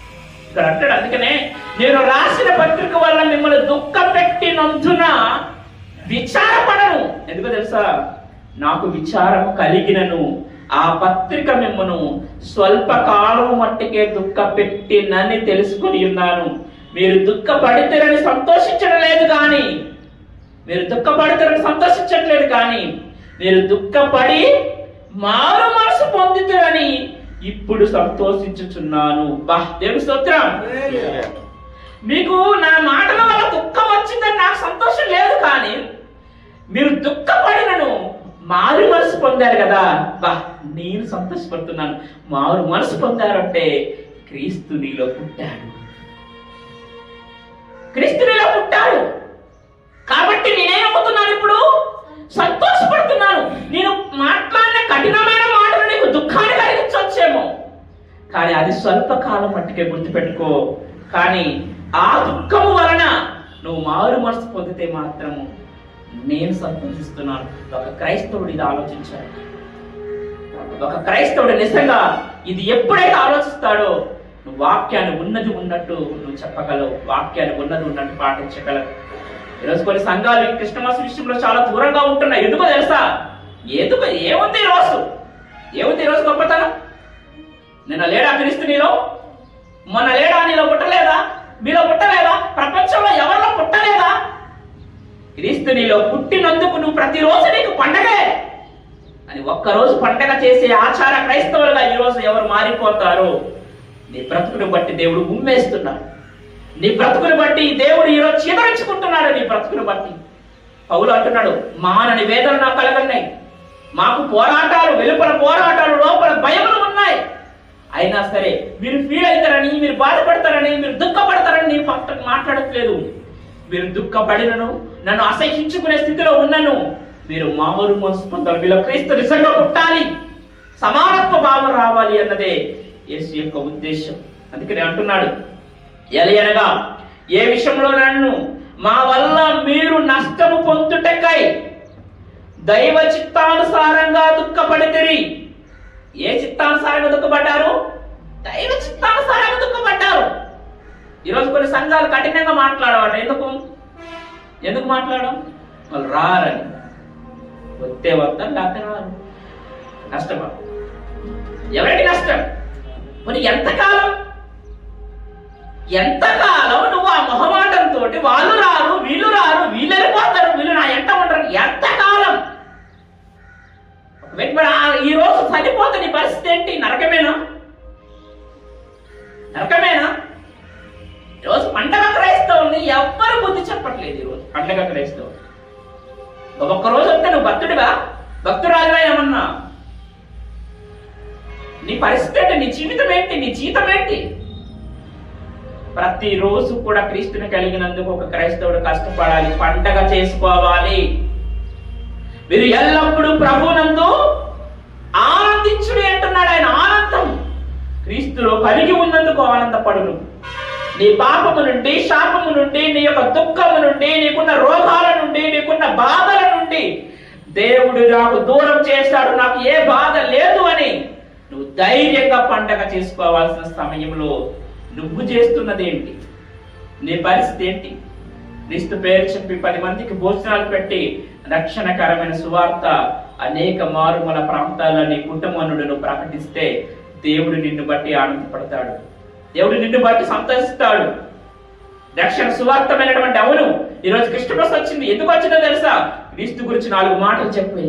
ఇక్కడ అంటాడు, అందుకనే నేను రాసిన పత్రిక వల్ల మిమ్మల్ని దుఃఖ పెట్టినందున విచారపడను. ఎందుకో తెలుసా? నాకు విచారం కలిగినను ఆ పత్రిక మిమ్మను స్వల్ప కాలం మట్టికే దుఃఖ పెట్టినని తెలుసుకొని ఉన్నాను. మీరు దుఃఖపడితేరని సంతోషించట్లేదు కానీ మీరు దుఃఖపడి మారు మనసు పొందుతారని ఇప్పుడు సంతోషించుచున్నాను. దేవుని స్తోత్రం. మీకు నా మాటల వల్ల దుఃఖం వచ్చిందని నాకు సంతోషం లేదు, కానీ మీరు దుఃఖపడినను మారు మనసు పొందారు కదా, నేను సంతోషపడుతున్నాను. మారు మనసు పొందారంటే క్రీస్తు నీలో పుట్టాడు కాబట్టి నేనేమవుతున్నాను? ఇప్పుడు సంతోషపడుతున్నాను. నేను మాట్లాడిన కఠినమైన మాటలు నీకు దుఃఖాన్ని కలిగించవచ్చేమో, కానీ అది స్వల్పకాలం మట్టుకే గుర్తుపెట్టుకో. కానీ ఆ దుఃఖము వలన నువ్వు మారు మనసు పొందితే మాత్రము నేను సంతోషిస్తున్నాను. ఒక క్రైస్తవుడు ఇది ఆలోచించాడు. ఒక క్రైస్తవుడు నిజంగా ఇది ఎప్పుడైతే ఆలోచిస్తాడో నువ్వు వాక్యాన్ని ఉన్నది ఉన్నట్టు నువ్వు చెప్పగలవు, వాక్యాన్ని ఉన్నది ఉన్నట్టు పాటించగలవు. ఈరోజు కొన్ని సంఘాలు క్రిస్టమస్ విషయంలో చాలా దూరంగా ఉంటున్నాయి. ఎందుకో తెలుసా? ఎందుకు? ఏముంది ఈరోజు? గొప్పతనం? నిన్న లేడా క్రీస్తు నీలో? మొన్న లేడా? నీలో పుట్టలేదా? మీలో పుట్టలేదా? ప్రపంచంలో ఎవరిలో పుట్టలేదా? క్రీస్తు నీలో పుట్టినందుకు నువ్వు ప్రతిరోజు నీకు పండగే అని ఒక్కరోజు పండగ చేసే ఆచార క్రైస్తవులుగా ఈరోజు ఎవరు మారిపోతారు? నీ బ్రతుకుని బట్టి దేవుడు ఉమ్మేస్తున్నాడు. నీ బ్రతుకుని బట్టి దేవుడు ఈరోజు చీదరించుకుంటున్నాడు. నీ బ్రతుకుని బట్టి పౌలు అంటున్నాడు, మానని వేదనలు నాకు కలగన్నాయి, మాకు పోరాటాలు, వెలుపల పోరాటాలు, లోపల భయములు ఉన్నాయి. అయినా సరే మీరు ఫీల్ అవుతారని, మీరు బాధపడతారని, మీరు దుఃఖపడతారని నేను మాట్లాడట్లేదు. మీరు దుఃఖపడినను, నన్ను అసహించుకునే స్థితిలో ఉన్నను, మీరు మామూలు మనసు పొందాలి. వీళ్ళ క్రీస్తు నిజంగా పుట్టాలి, సమానత్వ భావం రావాలి అన్నదే యేసు యొక్క ఉద్దేశం. అందుకని అంటున్నాడు, ఎలయనగా ఏ విషయంలో నన్ను మా వల్ల మీరు నష్టము పొందుటకై దైవ చిత్తానుసారంగా దుఃఖపడితిరి. ఏ చిత్తానుసారంగా దుఃఖపడ్డారు? దైవ చిత్తానుసారంగా దుఃఖపడ్డారు. ఈరోజు కొన్ని సంఘాలు కఠినంగా మాట్లాడవాడు. ఎందుకు మాట్లాడడం? వాళ్ళు రారని. వస్తే వద్దాం, లేకపోతే రారు. నష్టమా? ఎవరికి నష్టం? మరి ఎంతకాలం నువ్వు ఆ మొహమాటంతో వాళ్ళు రారు, వీళ్ళు వెళ్ళిపోతారు, వీళ్ళు నా ఎంట ఉండరు? ఎంతకాలం? ఈ రోజు చనిపోతే నీ పరిస్థితి ఏంటి? నరకమేనా? ఈరోజు పండగ క్రైస్తవుల్ని ఎవ్వరు బుద్ధి చెప్పట్లేదు. ఈరోజు పండగ క్రైస్తవులు ఒక్కొక్కరోజు వస్తే నువ్వు భక్తుడివా, భక్తురాలివా? ఏమన్నా నీ పరిస్థితి ఏంటి? నీ జీవితం ఏంటి? నీ జీవితం ఏంటి? ప్రతిరోజు కూడా క్రీస్తుని కలిగినందుకు ఒక క్రైస్తవుడు కష్టపడాలి, పండగ చేసుకోవాలి. మీరు ఎల్లప్పుడూ ప్రభునందు ఆనందించుడి అంటున్నాడు ఆయన. ఆనందం క్రీస్తులో కలిగి ఉన్నందుకు ఆనందపడును. నీ పాపము నుండి, శాపము నుండి, నీ యొక్క దుఃఖము నుండి, నీకున్న రోగాల నుండి, నీకున్న బాధల నుండి దేవుడు నాకు దూరం చేశాడు, నాకు ఏ బాధ లేదు అని నువ్వు ధైర్యంగా పండగ చేసుకోవాల్సిన సమయంలో నువ్వు చేస్తున్నది ఏంటి? నీ పరిస్థితి ఏంటి? క్రీస్తు పేరు చెప్పి 10 మందికి భోజనాలు పెట్టి రక్షణకరమైన సువార్త అనేక మారుమూల ప్రాంతాల్లో నీ కుటుంబనుడు ప్రకటిస్తే దేవుడు నిన్ను బట్టి ఆనందపడతాడు, దేవుడు నిన్ను బట్టి సంతోషిస్తాడు. రక్షణ సువార్తమైనటువంటి అవును ఈరోజు క్రిస్మస్ వచ్చింది. ఎందుకు వచ్చిందో తెలుసా? క్రీస్తు గురించి 4 మాటలు చెప్పి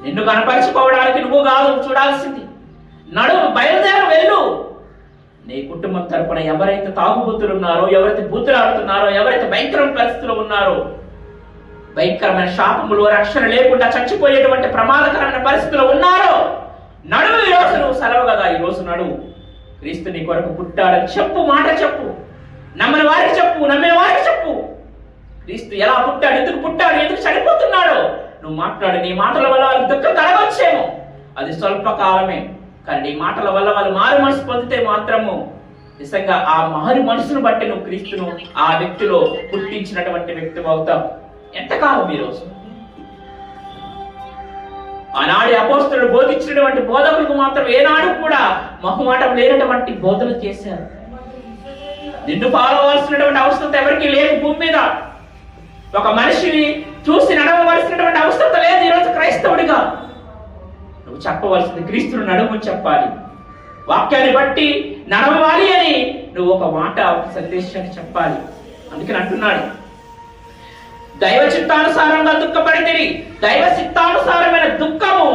నిన్ను కనపరుచుకోవడానికి నువ్వు కాదు చూడాల్సింది. బయలుదేరి వెళ్ళు. నీ కుటుంబం తరపున ఎవరైతే తాగుబోతులు ఉన్నారో, ఎవరైతే బూతులు ఆడుతున్నారో, ఎవరైతే భయంకరమైన పరిస్థితుల్లో ఉన్నారో, భయంకరమైన శాపములు, రక్షణ లేకుండా చచ్చిపోయేటువంటి ప్రమాదకరమైన పరిస్థితుల్లో ఉన్నారో, నడువు. ఈరోజు నువ్వు సెలవు కదా, ఈరోజు నడువు. క్రీస్తు నీ కొరకు పుట్టాడని చెప్పు, మాట చెప్పు. నమ్మని వారికి చెప్పు, నమ్మిన వారికి చెప్పు. క్రీస్తు ఎలా పుట్టాడు, ఎందుకు పుట్టాడు, ఎందుకు చనిపోతున్నాడో నువ్వు మాట్లాడు. నీ మాటల వల్ల వాళ్ళకి దుఃఖం కలగొచ్చేమో, అది స్వల్పకాలమే. కానీ నీ మాటల వల్ల వాళ్ళు మారు మనసు పొందితే మాత్రము నిజంగా ఆ మారు మనసును బట్టి నువ్వు క్రీస్తును ఆ వ్యక్తిలో పుట్టించినటువంటి వ్యక్తి అవుతావు. ఎంతకాలం ఈరోజు? ఆనాడు అపోస్తలుడు బోధించినటువంటి బోధకులకు మాత్రం ఏనాడు కూడా మొహమాటం లేనటువంటి బోధనలు చేశారు. నిన్ను పాల్గొవాల్సినటువంటి అవసరం ఎవరికి లేదు భూమి మీద. ఒక మనిషిని చూసి నడవవలసినటువంటి అవసరం లేదు ఈరోజు క్రైస్తవుడిగా. నువ్వు చెప్పవలసింది క్రీస్తును నడుమని చెప్పాలి. వాక్యాన్ని బట్టి నడవాలి అని నువ్వు ఒక మాట, ఒక సందేశాన్ని చెప్పాలి. అందుకని అంటున్నాడు, దైవ చిత్తానుసారంగా దుఃఖపడితిరి. దైవ చిత్తానుసారమైన దుఃఖము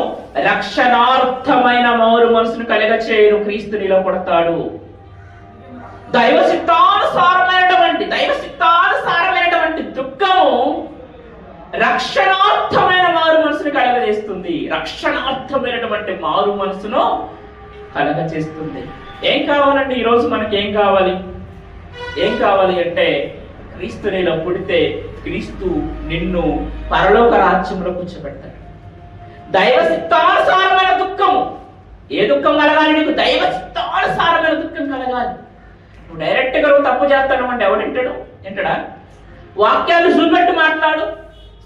రక్షణార్థమైన మారు మనసును కలగచేయును. క్రీస్తు నీలో పుడతాడు. దైవ చిత్తానుసారమైనటువంటి దుఃఖము రక్షణార్థమైన మారు మనసును కలగజేస్తుంది. రక్షణార్థమైనటువంటి మారు మనసును కలగజేస్తుంది. ఏం కావాలండి ఈరోజు? మనకి ఏం కావాలి అంటే క్రీస్తు నీలో పుడితే క్రీస్తు నిన్ను పరలోక రాజ్యంలో కూర్చోబెడతాడు. దైవ చిత్తానుసారమైన దుఃఖము. ఏ దుఃఖం కలగాలి నీకు? దైవ చిత్తానుసారమైన దుఃఖం కలగాలి. నువ్వు డైరెక్ట్గా నువ్వు తప్పు చేస్తాను అంటే ఎవడు వింటాడా? వాక్యాన్ని చూపెట్టి మాట్లాడు,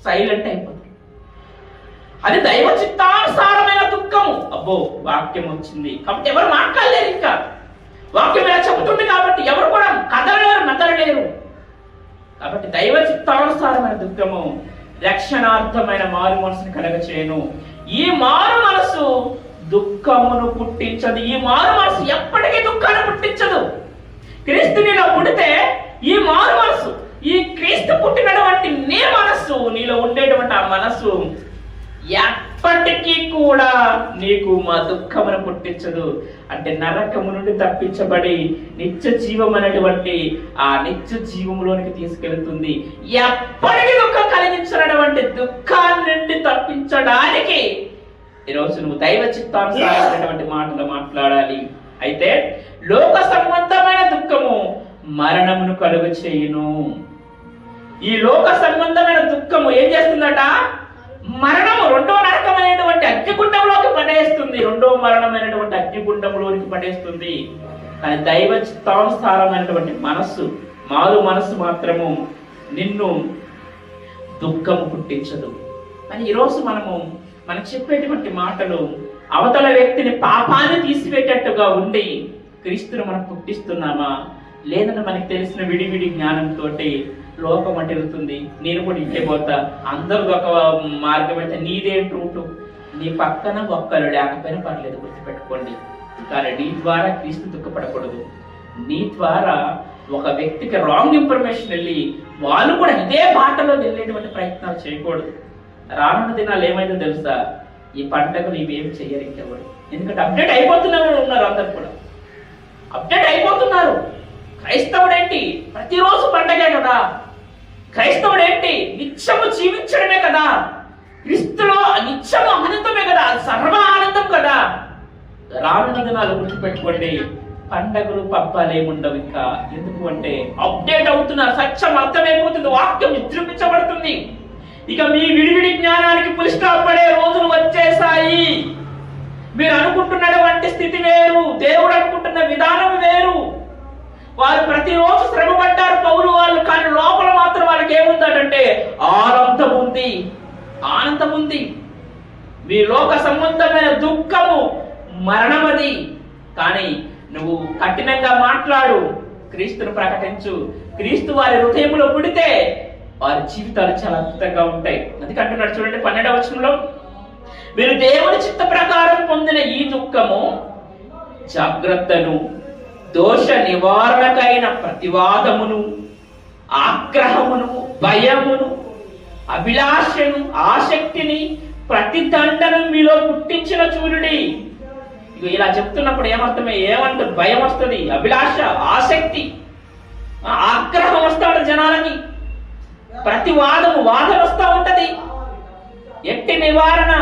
సైలెంట్ అయిపోతుంది. అది దైవ చిత్తానుసారమైన దుఃఖము. అబ్బో వాక్యం వచ్చింది కాబట్టి ఎవరు మాట్లాడలేరు. ఇంకా వాక్యం ఇలా చెబుతుంది కాబట్టి ఎవరు కూడా కదలలేరు, మెదలలేరు. కాబట్టి దైవ చిత్తానుసారమైన దుఃఖము రక్షణార్థమైన మారు మనసును కలగచేయను. ఈ మారు మనసు దుఃఖమును పుట్టించదు. ఈ మారు మనసు ఎప్పటికీ దుఃఖాన్ని పుట్టించదు. క్రీస్తు నీలో పుడితే ఈ మారు మనసు, ఈ క్రీస్తు పుట్టినటువంటి నీ మనస్సు, నీలో ఉండేటువంటి ఆ మనస్సు ఎప్పటికీ కూడా నీకు మా దుఃఖమును పుట్టించదు. అంటే నరకము నుండి తప్పించబడి నిత్య జీవం అనేటువంటి ఆ నిత్య జీవంలోనికి తీసుకెళ్తుంది. ఎప్పటికీ దుఃఖం కలిగించినటువంటి దుఃఖాన్ని నుండి తప్పించడానికి ఈరోజు నువ్వు దైవ చిత్తానుసారమైనటువంటి మాటలు మాట్లాడాలి. అయితే లోక సంబంధమైన దుఃఖము మరణమును కలుగ చేయును. ఈ లోక సంబంధమైన దుఃఖము ఏం చేస్తుందట? మరణము, రెండో నరకమైనటువంటి అగ్నిగుండంలోకి పడేస్తుంది. రెండో మరణమైనటువంటి అగ్నిగుండంలోనికి పడేస్తుంది. కానీ దైవ చిత్తానుసారమైనటువంటి మనస్సు, మారు మనస్సు మాత్రము నిన్ను దుఃఖము పుట్టించదు. కానీ ఈరోజు మనకు చెప్పేటువంటి మాటలు అవతల వ్యక్తిని పాపాన్ని తీసివేటట్టుగా ఉండి క్రీస్తును మనం పుట్టిస్తున్నామా? లేదంటే మనకి తెలిసిన విడివిడి జ్ఞానంతో లోకం అంటే వెళ్తుంది, నేను కూడా ఇంకే పోతా, అందరూ ఒక మార్గం అయితే నీదేం రూటు. నీ పక్కన ఒక్కరు లేకపోయినా పర్లేదు, గుర్తుపెట్టుకోండి. కానీ నీ ద్వారా క్రీస్తు దుఃఖపడకూడదు. నీ ద్వారా ఒక వ్యక్తికి రాంగ్ ఇన్ఫర్మేషన్ వెళ్ళి వాళ్ళు కూడా ఇదే బాటలో వెళ్ళేటువంటి ప్రయత్నాలు చేయకూడదు. రానున్న దినాలు ఏమైందో తెలుసా? ఈ పంటగలు ఇవేం చెయ్యరు ఇంకెవరు. ఎందుకంటే అప్డేట్ అయిపోతున్నారు ఉన్నారు, అందరు కూడా అప్డేట్ అయిపోతున్నారు. క్రైస్తవుడేంటి ప్రతిరోజు పండగే కదా, క్రైస్తవుడేంటి నిత్యము జీవించడమే కదా, క్రీస్తులో నిత్యము ఆనందమే కదా, సర్వ ఆనందం కదా. రానున్న దినాలు గుర్తుపెట్టుకోండి, పండగలు పబ్బాలు ఏముండవు ఇంకా. ఎందుకు అంటే అప్డేట్ అవుతున్నారు, సత్యం అర్థమైపోతుంది, వాక్యం విజృంభించబడుతుంది. ఇక మీ విడివిడి జ్ఞానానికి పులి స్టాప్ పడే రోజులు వచ్చేసాయి. మీరు అనుకుంటున్నటువంటి స్థితి వేరు, దేవుడు అనుకుంటున్న విధానం వేరు. వారు ప్రతిరోజు శ్రమ పడ్డారు పౌలు వాళ్ళు, కానీ లోపల మాత్రం వాళ్ళకి ఏముందంటే ఆనందం ఉంది, ఆనందం ఉంది. మీ లోక సంబంధమైన దుఃఖము మరణమది. కానీ నువ్వు కఠినంగా మాట్లాడు, క్రీస్తును ప్రకటించు. క్రీస్తు వారి హృదయంలో పుడితే వారి జీవితాలు చాలా అద్భుతంగా ఉంటాయి. అందుకంటున్నాడు చూడండి 12వ వచనంలో, మీరు దేవుని చిత్త ప్రకారం పొందిన ఈ దుఃఖము జాగ్రత్తను, దోష నివారణకైన ప్రతివాదమును, ఆగ్రహమును, భయమును, అభిలాషను, ఆసక్తిని, ప్రతిదండను మీలో పుట్టించిన చూడుడి. ఇలా చెప్తున్నప్పుడు ఏమంటుంది? భయం వస్తుంది, అభిలాష, ఆసక్తి, ఆగ్రహం వస్తా ఉంటుంది జనాలకి, ప్రతివాదము, వాదన వస్తూ ఉంటది. ఎట్టి నివారణ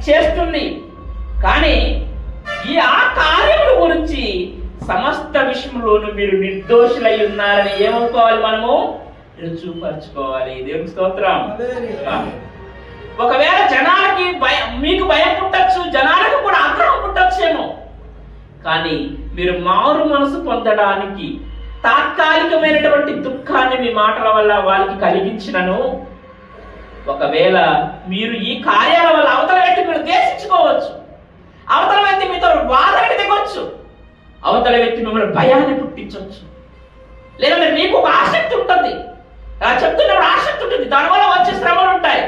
చేస్తుంది. కానీ ఆ కార్యముల గురించి సమస్త విషయంలోనూ మీరు నిర్దోషులై ఉన్నారని ఏమనుకోవాలి? మనము రుజువుపరచుకోవాలి. దేవుని స్తోత్రం. ఒకవేళ జనాలకి మీకు భయం పుట్టచ్చు, జనాలకు కూడా ఆగ్రహం పుట్టచ్చేమో, కానీ మీరు మారు మనసు పొందడానికి తాత్కాలికమైనటువంటి దుఃఖాన్ని మీ మాటల వల్ల వాళ్ళకి కలిగించినను, ఒకవేళ మీరు ఈ కార్యాల వల్ల అవతల వ్యక్తి మీరు దేశించుకోవచ్చు, అవతల వ్యక్తి మీతో వాదనకి దిగొచ్చు, అవతల వ్యక్తి మిమ్మల్ని భయాన్ని పుట్టించవచ్చు, లేదంటే మీకు ఒక ఆసక్తి ఉంటుంది, చెప్తున్నప్పుడు ఆసక్తి ఉంటుంది, దానివల్ల వచ్చే శ్రమలు ఉంటాయి,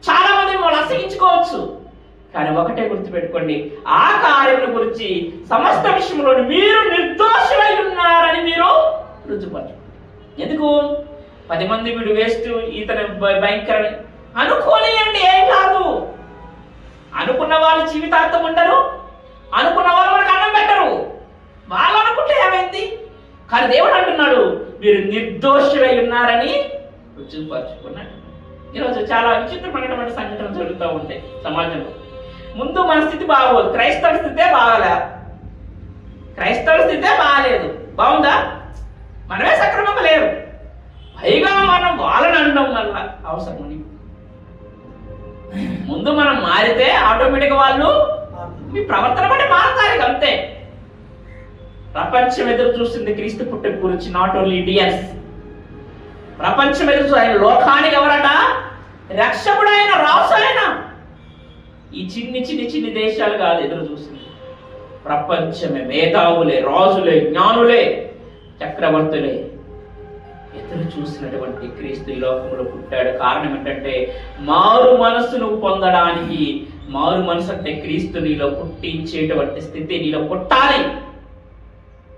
చాలా మంది మిమ్మల్ని అసహించుకోవచ్చు. కానీ ఒకటే గుర్తుపెట్టుకోండి, ఆ కార్యముల గురించి సమస్త విషయంలో మీరు నిర్దోషులై ఉన్నారని మీరు రుజుపరచుకోండి. ఎందుకు? 10 మంది వీడు వేస్ట్, ఇతను భయంకరమే అనుకోలేయండి. ఏం కాదు. అనుకున్న వాళ్ళు జీవితాంతం ఉండరు, అనుకున్న వాళ్ళు మనకు అన్నం పెట్టరు. వాళ్ళు అనుకుంటే ఏమైంది? కానీ దేవుడు అంటున్నాడు మీరు నిర్దోషులై ఉన్నారని రుజుపరచుకున్నాడు. ఈరోజు చాలా విచిత్రమైనటువంటి సంఘటనలు జరుగుతూ ఉంటాయి సమాజంలో. ముందు మన స్థితి బాగోదు, క్రైస్తవ స్థితే బాగాలే, క్రైస్తవ స్థితే బాగాలేదు. బాగుందా? మనమే సక్రమంగా లేరు, పైగా మనం వాళ్ళని అనడం వల్ల అవసరం. ముందు మనం మారితే ఆటోమేటిక్ వాళ్ళు మీ ప్రవర్తన బట్టి మారుతారు, అంతే. ప్రపంచం ఎదురు చూస్తుంది క్రీస్తు పుట్టుక గురించి. నాట్ ఓన్లీ ఇండియన్స్, ప్రపంచం ఎదురు ఆయన లోకానికి ఎవరట? రక్షకుడు ఆయన, రాసు ఆయన. ఈ చిన్ని చిన్ని చిన్ని దేశాలు కాదు ఎదురు చూస్తుంది, ప్రపంచమే. మేధావులే, రాజులే, జ్ఞానులే, చక్రవర్తులే. ఎదురు చూసినటువంటి క్రీస్తు ఈ లోకంలో పుట్టాడు. కారణం ఏంటంటే మారు మనసును పొందడానికి. మారు మనసు అంటే క్రీస్తు నీలో పుట్టించేటువంటి స్థితి నీలో పుట్టాలి.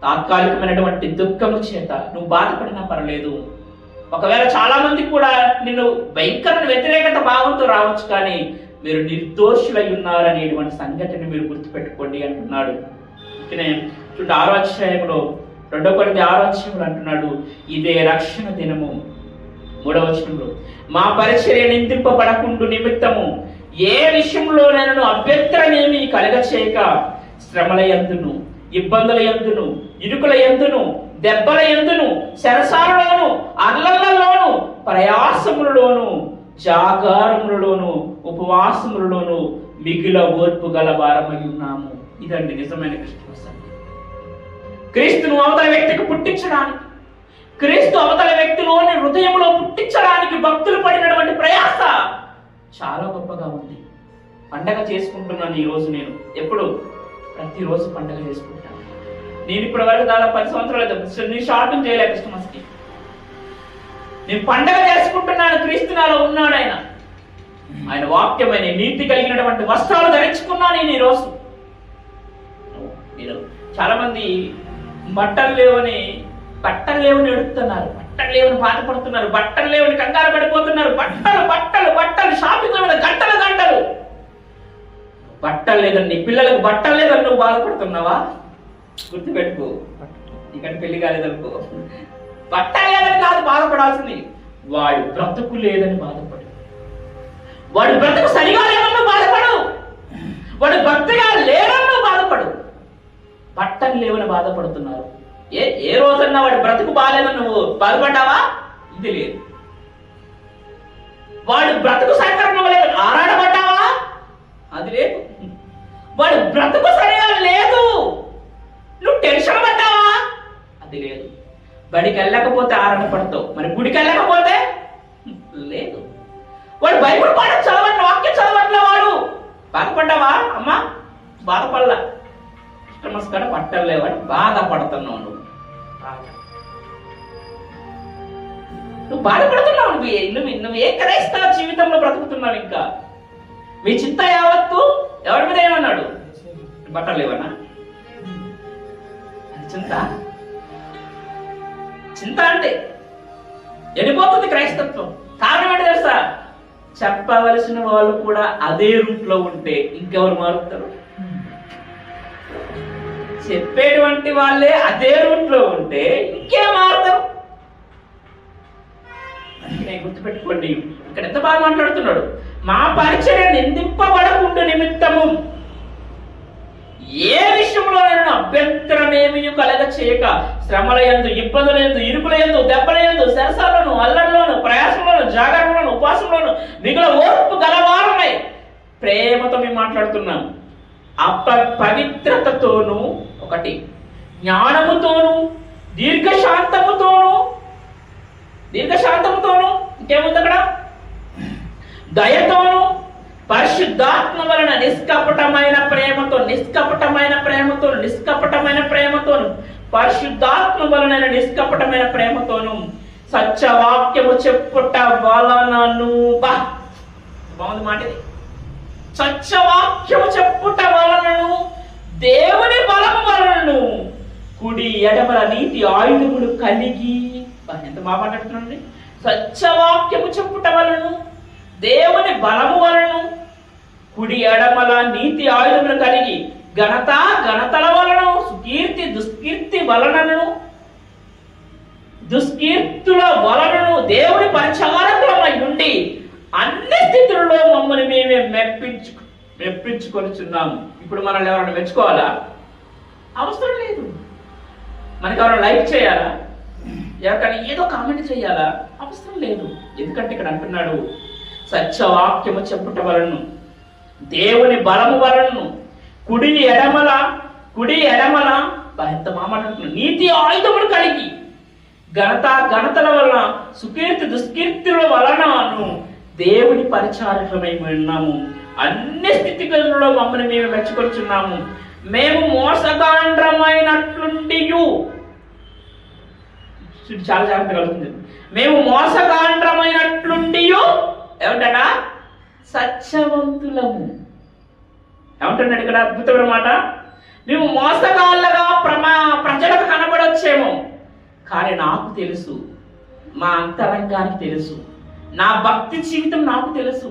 తాత్కాలికమైనటువంటి దుఃఖము చేత నువ్వు బాధపడినా పర్లేదు. ఒకవేళ చాలా మంది కూడా నిన్ను భయంకరమైన వ్యతిరేకత భావంతో రావచ్చు, కానీ మీరు నిర్దోషులై ఉన్నారనేటువంటి సంఘటన మీరు గుర్తుపెట్టుకోండి అంటున్నాడు. ఇకనే చూడండి 6వ అధ్యాయంలో 2 కొరింథీ 6వ అధ్యాయంలో అంటున్నాడు, ఇదే రక్షణ దినము. 3వ వచనంలో, మా పరిచర్య నిందింపబడకుండు నిమిత్తము ఏ విషయంలో నేను అభ్యంతరమేమి కలగచేయక శ్రమల యందును, ఇబ్బందుల యందును, ఇరుకుల యందును, దెబ్బల యందును, శరసాలలోను, అర్లలలోను, ప్రయాసములలోను, జాగారములలోను, ఉపవాసములలోను మిగిల ఓర్పు గల భారమై ఉన్నాము. ఇదండి నిజమైన క్రిస్మస్ అంటే. క్రీస్తును అవతల వ్యక్తికి పుట్టించడానికి, క్రీస్తు అవతల వ్యక్తిలోని హృదయంలో పుట్టించడానికి భక్తులు పడినటువంటి ప్రయాస చాలా గొప్పగా ఉంది. పండగ చేసుకుంటున్నాను ఈరోజు. నేను ఎప్పుడు ప్రతిరోజు పండగ చేసుకుంటాను. నేను ఇప్పటి వరకు దాదాపు 10 సంవత్సరాలు నేను షాపింగ్ చేయలే క్రిస్మస్కి. నేను పండగ చేసుకుంటున్నాను. క్రీస్తు నాలో ఉన్నాడు. ఆయన వాక్యమైన నీతి కలిగినటువంటి వస్త్రాలు ధరించుకున్నాను నేను ఈరోజు. నేను చాలా మంది బట్టలు లేవని ఎడుతున్నారు, బట్టలు లేవని బాధపడుతున్నారు, బట్టలు లేవని కంగారు పడిపోతున్నారు. బట్టలు బట్టలు బట్టలు షాపింగ్ మీద గంటలు గంటలు. బట్టలు లేదని, పిల్లలకు బట్టలు లేదని నువ్వు బాధపడుతున్నావా? గుర్తుపెట్టుకో, ఇక్కడ పెళ్లి కాలేదనుకో. బట్టలు లేదని కాదు బాధపడాల్సింది, వాడి బ్రతుకు లేదని బాధపడు. వాడి బ్రతుకు సరిగా లేదని బాధపడు. వాడు భక్తిగా లేదని బాధపడు. బట్టలు లేవని బాధపడుతున్నారు. ఏ రోజన్నా వాడి బ్రతుకు బాగాలేదని నువ్వు బాధపడ్డావా? ఇది లేదు. వాడి బ్రతుకు సక్రమం లేదు ఆరాటపడ్డావా? అది లేదు. వాడి బ్రతుకు సరిగా లేదు నువ్వు టెన్షన్ పడ్డావా? అది లేదు. బడికి వెళ్ళకపోతే ఆరాటపడతావు, మరి గుడికి వెళ్ళకపోతే లేదు. వాడు బైబిల్ పాఠం చదవట్ల, వాక్యం చదవట్ల, వాడు బాధపడ్డావా? అమ్మా బాధపడలా. క్రిస్మస్ కాడ బట్టలు లేవని బాధపడుతున్నావు. నువ్వు బాధపడుతున్నావు. నువ్వు ఏ క్రైస్తవ జీవితంలో బ్రతుకుతున్నావు? ఇంకా మీ చింత యావత్తు ఎవరి మీద ఏమన్నాడు? బట్టలు లేవనా? చింత అంటే వెళ్ళిపోతుంది క్రైస్తత్వం. కారణం ఏంటి తెలుసా? చెప్పవలసిన వాళ్ళు కూడా అదే రూట్ లో ఉంటే ఇంకెవరు మారుతారు? చెప్పేటువంటి వాళ్ళే అదే రూట్ లో ఉంటే ఇంకేం మారుతారు? గుర్తుపెట్టుకోండి, ఇక్కడ ఎంత బాగా మాట్లాడుతున్నాడు. మా పరిచర్య నిందింపబడకుండా నిమిత్తము ఏ విషయంలో నేను అభ్యంతరమేమీ కలగ చేయక శ్రమల యందు, ఇబ్బందుల యందు, ఇరుకుల యందు, దెబ్బల యందు, సరసాలను, అల్లర్లోను, ప్రయాసంలోను, జాగరణలోను, ఉపవాసంలోను మిగిలిన ఓర్పు గలవారమై ప్రేమతో మేము మాట్లాడుతున్నాం. పవిత్రతతోను, ఒకటి జ్ఞానముతోను, దీర్ఘశాంతముతోను, ఇంకేముంది అక్కడ? దయతోను, పరిశుద్ధాత్మ వలన నిష్కపటమైన ప్రేమతోను, పరిశుద్ధాత్మ వలన నిష్కపటమైన ప్రేమతోను సత్యవాక్యము చెప్పుట వలనను. బాగుంది మాట ఇది. సత్యవాక్యము చెప్పుట వలనను, దేవుని బలము వలనను, కుడి ఎడమల నీతి ఆయుధములు కలిగి. ఎంత బాగా మాట్లాడుతున్నాండి. సత్యవాక్యము చెప్పుట వలనను, దేవుని బలము వలనను, కుడి ఎడమల నీతి ఆయుధములు కలిగి, ఘనతల వలన, సుకీర్తి దుష్కీర్తి వలనను, దుష్కీర్తుల వలనను దేవుని పరిచారకులమై ఉండి అన్ని స్థితుల్లో మమ్మల్ని మేమే మెప్పించుకొనిచున్నాము. ఇప్పుడు మనల్ని ఎవరైనా మెచ్చుకోవాలా? అవసరం లేదు. మనకి ఎవరైనా లైక్ చేయాలా? ఎవరికైనా ఏదో కామెంట్ చేయాలా? అవసరం లేదు. ఎందుకంటే ఇక్కడ అంటున్నాడు సత్యవాక్యము చెప్పుట వలన, దేవుని బలము వలన, కుడి ఎడమల ఎంత మాట్లాడుతున్నాడు, నీతి ఆయుధములు కలిగి, ఘనతల వలన, సుకీర్తి దుష్కీర్తుల వలనను దేవుని పరిచారకులమై ఉన్నాము. అన్ని స్థితిగతులలో మమ్మల్ని మేము మెచ్చుకొచ్చున్నాము. మేము మోసగాండ్రమైనట్లుండి చాలా జాగ్రత్త కలుగుతుంది. మేము మోసగాండ్రమైనట్లుండి ఏమంటాడ సత్యవంతులము. ఏమంటున్నాడు ఇక్కడ అద్భుతమైన మాట. మేము మోసగాళ్ళగా ప్రజలకు కనబడొచ్చేమో, కానీ నాకు తెలుసు, మా అంతరంగానికి తెలుసు, నా భక్తి జీవితం నాకు తెలుసు,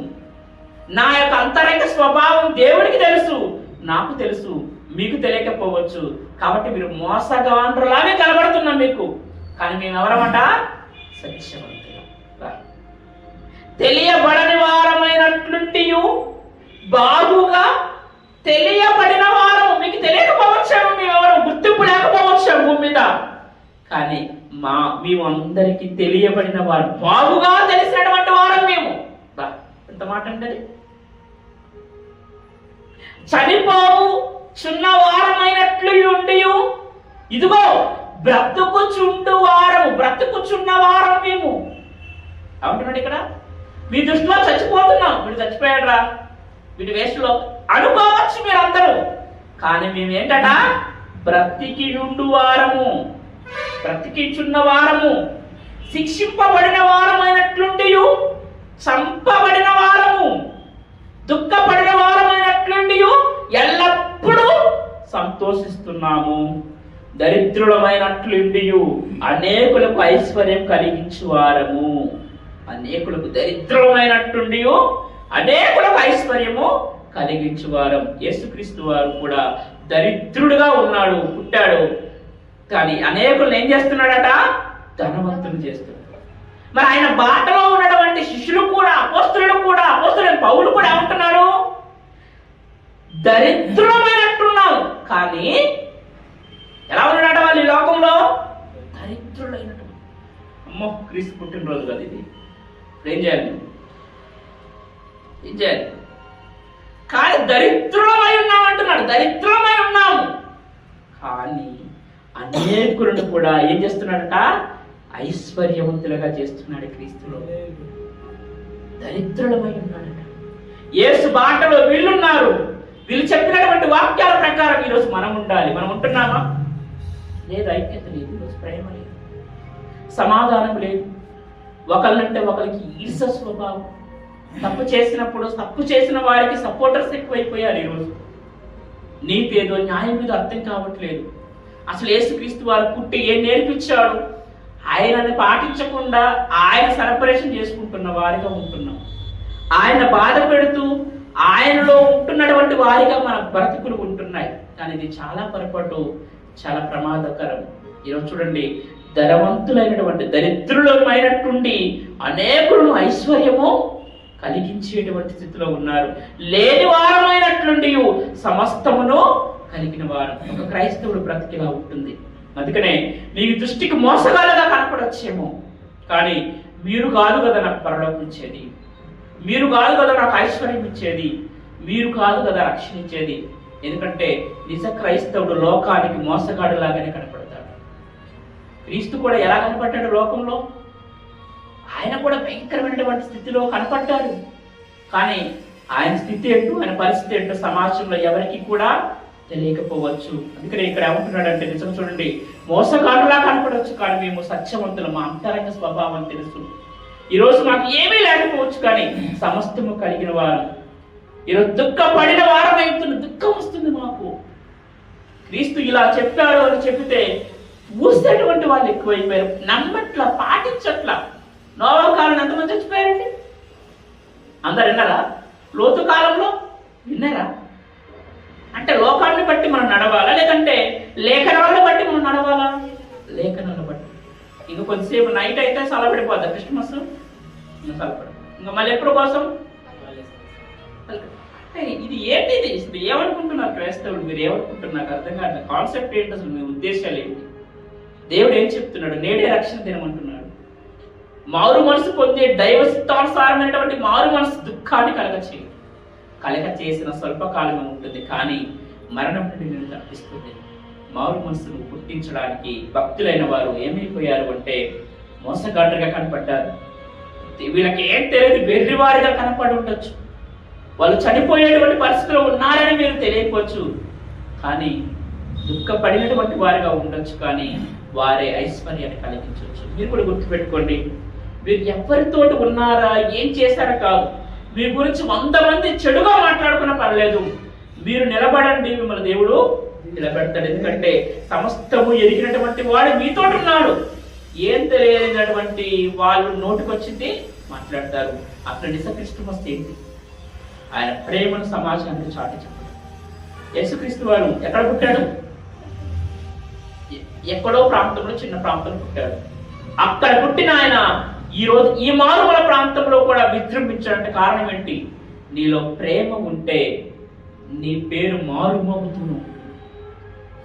నా యొక్క అంతరంగ స్వభావం దేవుడికి తెలుసు, నాకు తెలుసు, మీకు తెలియకపోవచ్చు. కాబట్టి మీరు మోసగాండ్రులాగే కనబడుతున్నాం మీకు, కానీ మేము ఎవరమాట సత్యవంతులం. తెలియబడని వారమైనట్లుండి బాగుగా తెలియబడిన వారము. మీకు తెలియకపోవచ్చాము, మేము ఎవరు గుర్తింపు లేకపోవచ్చాము భూమి మీద, కానీ మేము అందరికీ తెలియబడిన వారు, బాగుగా తెలిసినటువంటి వారం మేము. ఎంత మాట అంటే చనిపోవు చున్న వారమైనట్లు ఉండి ఇదిగో బ్రతుకుచుండు వారము, బ్రతుకుచున్న వారం మేము. ఏమంటున్నాడు ఇక్కడ? మీ దృష్టిలో చచ్చిపోతున్నాం, వీడు చచ్చిపోయాడురా, వీడి వేస్ట్లో అనుకోవచ్చు మీరు అందరూ, కానీ మేము ఏంటట బ్రతికి ఉండు వారము, బ్రతికిచున్న వారము, శిక్షింపబడిన వారమైనట్లుండి చంపబడిన వారము, దుఃఖపడిన వారమైనట్లుండి ఎల్లప్పుడూ సంతోషిస్తున్నాము, దరిద్రులమైనట్లుండి అనేకులకు ఐశ్వర్యం కలిగించు వారము. అనేకులకు దరిద్రులమైనట్లుండి అనేకులకు ఐశ్వర్యము కలిగించువారం. యేసుక్రీస్తు వారు కూడా దరిద్రుడుగా ఉన్నాడు, పుట్టాడు, కానీ అనేకులను ఏం చేస్తున్నాడట? ధనవంతులు చేస్తున్నాడు. మరి ఆయన బాటలో ఉన్నటువంటి శిష్యులు కూడా, అపోస్తలుడైన పౌలు కూడా ఏమంటున్నారు? దరిద్రులమైనట్టున్నాం, కానీ ఎలా ఉన్నాడట వాళ్ళు ఈ లోకంలో? దరిద్రులైనట్టు. అమ్మో, క్రీస్తు పుట్టినరోజు కదా ఇది, ఏం చేయాలి? కానీ దరిద్రులమై ఉన్నాం అంటున్నాడు. దరిద్రులమై ఉన్నాము, కానీ అనేకులను కూడా ఏం చేస్తున్నాడట? ఐశ్వర్యవంతులుగా చేస్తున్నాడు క్రీస్తులో. దరిద్రులమై ఉన్నాడట. యేసు బాటలో వీళ్ళున్నారు, వీళ్ళు చెప్పినటువంటి వాక్యాల ప్రకారం ఈరోజు మనం ఉండాలి. మనం ఉంటున్నామా? లేదు. ఐక్యత లేదు, ఈరోజు ప్రేమ లేదు, సమాధానం లేదు, ఒకళ్ళంటే ఒకరికి ఈర్ష స్వభావం. తప్పు చేసినప్పుడు తప్పు చేసిన వారికి సపోర్టర్స్ ఎక్కువైపోయారు. ఈరోజు నీతి ఏదో న్యాయం మీద అర్థం కావట్లేదు. అసలు యేసుక్రీస్తు వారు పుట్టి ఏం నేర్పించాడు? ఆయనని పాటించకుండా ఆయన సెలబ్రేషన్ చేసుకుంటున్న వారిగా ఉంటున్నాం. ఆయన బాధ పెడుతూ ఆయనలో ఉంటున్నటువంటి వారిగా మన బ్రతుకులు ఉంటున్నాయి. కానీ ఇది చాలా పొరపాటు, చాలా ప్రమాదకరం. ఈరోజు చూడండి, ధనవంతులైనటువంటి దరిద్రులమైనటువంటి అనేకులను ఐశ్వర్యము కలిగించేటువంటి స్థితిలో ఉన్నారు. లేని వారమైనట్లుండి సమస్తమును కలిగిన వారు. ఒక క్రైస్తవుడు బ్రతికిలా ఉంటుంది. అందుకనే నీ దృష్టికి మోసగాలుగా కనపడొచ్చేమో, కానీ మీరు కాదు కదా నాకు పరలోకం ఇచ్చేది, మీరు కాదు కదా నాకు ఐశ్వర్యం ఇచ్చేది, మీరు కాదు కదా రక్షణ ఇచ్చేది. ఎందుకంటే నిజ క్రైస్తవుడు లోకానికి మోసగాడు లాగానే కనపడతాడు. క్రీస్తు కూడా ఎలా కనపడ్డాడు లోకంలో? ఆయన కూడా భయంకరమైనటువంటి స్థితిలో కనపడ్డాడు. కానీ ఆయన స్థితి ఏంటో, ఆయన పరిస్థితి ఏంటో సమాజంలో ఎవరికి కూడా తెలియకపోవచ్చు. అందుకనే ఇక్కడ ఏమంటున్నాడంటే, నిజం చూడండి, మోసగాడులా కనపడవచ్చు, కానీ మేము సత్యవంతులు, మా అంతరంగ స్వభావం తెలుసు. ఈరోజు మాకు ఏమీ లేకపోవచ్చు, కానీ సమస్తము కలిగిన వారు. ఈరోజు దుఃఖపడిన వారం అవుతుంది, దుఃఖం వస్తుంది మాకు. క్రీస్తు ఇలా చెప్పాడు అని చెబితే ఊసేటువంటి వాళ్ళు ఎక్కువైపోయారు, నమ్మట్లా, పాటించట్లా. నోవా కాలంలో ఎంతమంది చచ్చిపోయారండి? అందరు విన్నారా? లోతు కాలంలో విన్నారా? అంటే లోకాన్ని బట్టి మనం నడవాలా, లేదంటే లేఖనాలను బట్టి మనం నడవాలా? లేఖనాలను బట్టి. ఇంక కొద్దిసేపు నైట్ అయితే సలపడిపోద్దా క్రిస్మస్? సలపడి ఇంకా మళ్ళీ ఎప్పుడు కోసం? ఇది ఏంటి? ఇది ఏమనుకుంటున్నారు క్రైస్తవులు? మీరు ఏమనుకుంటున్నారు? నాకు అర్థం కాదు. కాన్సెప్ట్ ఏంటి అసలు? మీ ఉద్దేశాలు ఏంటి? దేవుడు ఏం చెప్తున్నాడు? నేడే రక్షణ దినమంటున్నాడు. మారు మనసు పొందే దైవ చిత్తానుసారమైనటువంటి మారు మనసు దుఃఖాన్ని కలగ చేసిన స్వల్పకాలమే ఉంటుంది, కానీ మరణం నుండి నేను తప్పిస్తుంది. మారు మనసును పుట్టించడానికి భక్తులైన వారు ఏమైపోయారు అంటే మోసగాడుగా కనపడ్డారు. వీళ్ళకి ఏం తెలియదు, వెర్రివారిగా కనపడి ఉండొచ్చు, వాళ్ళు చనిపోయేటువంటి పరిస్థితిలో ఉన్నారని మీరు తెలియకపోవచ్చు, కానీ దుఃఖపడినటువంటి వారిగా ఉండొచ్చు, కానీ వారే ఐశ్వర్యాన్ని కలిగించవచ్చు. మీరు కూడా గుర్తుపెట్టుకోండి, మీరు ఎవరితోటి ఉన్నారా, ఏం చేశారా కాదు, మీ గురించి 100 మంది చెడుగా మాట్లాడుకున్న పర్లేదు, మీరు నిలబడండి, మిమ్మల్ని దేవుడు నిలబెడతాడు. ఎందుకంటే సమస్తము ఎరిగినటువంటి వాడు మీతో ఉన్నాడు. ఏం తెలియనటువంటి వాళ్ళు నోటికొచ్చింది మాట్లాడతారు. అక్కడ నిజక్రీస్తు ఏంటి? ఆయన ప్రేమను సమాజానికి చాటి చెప్పాడు. యేసుక్రీస్తు వారు ఎక్కడ పుట్టాడు? ఎక్కడో ప్రాంతంలో, చిన్న ప్రాంతంలో పుట్టాడు. అక్కడ పుట్టిన ఆయన ఈరోజు ఈ మారుమూల ప్రాంతంలో కూడా విజృంభించడానికి కారణం ఏంటి? నీలో ప్రేమ ఉంటే నీ పేరు మారుమోగుతూను.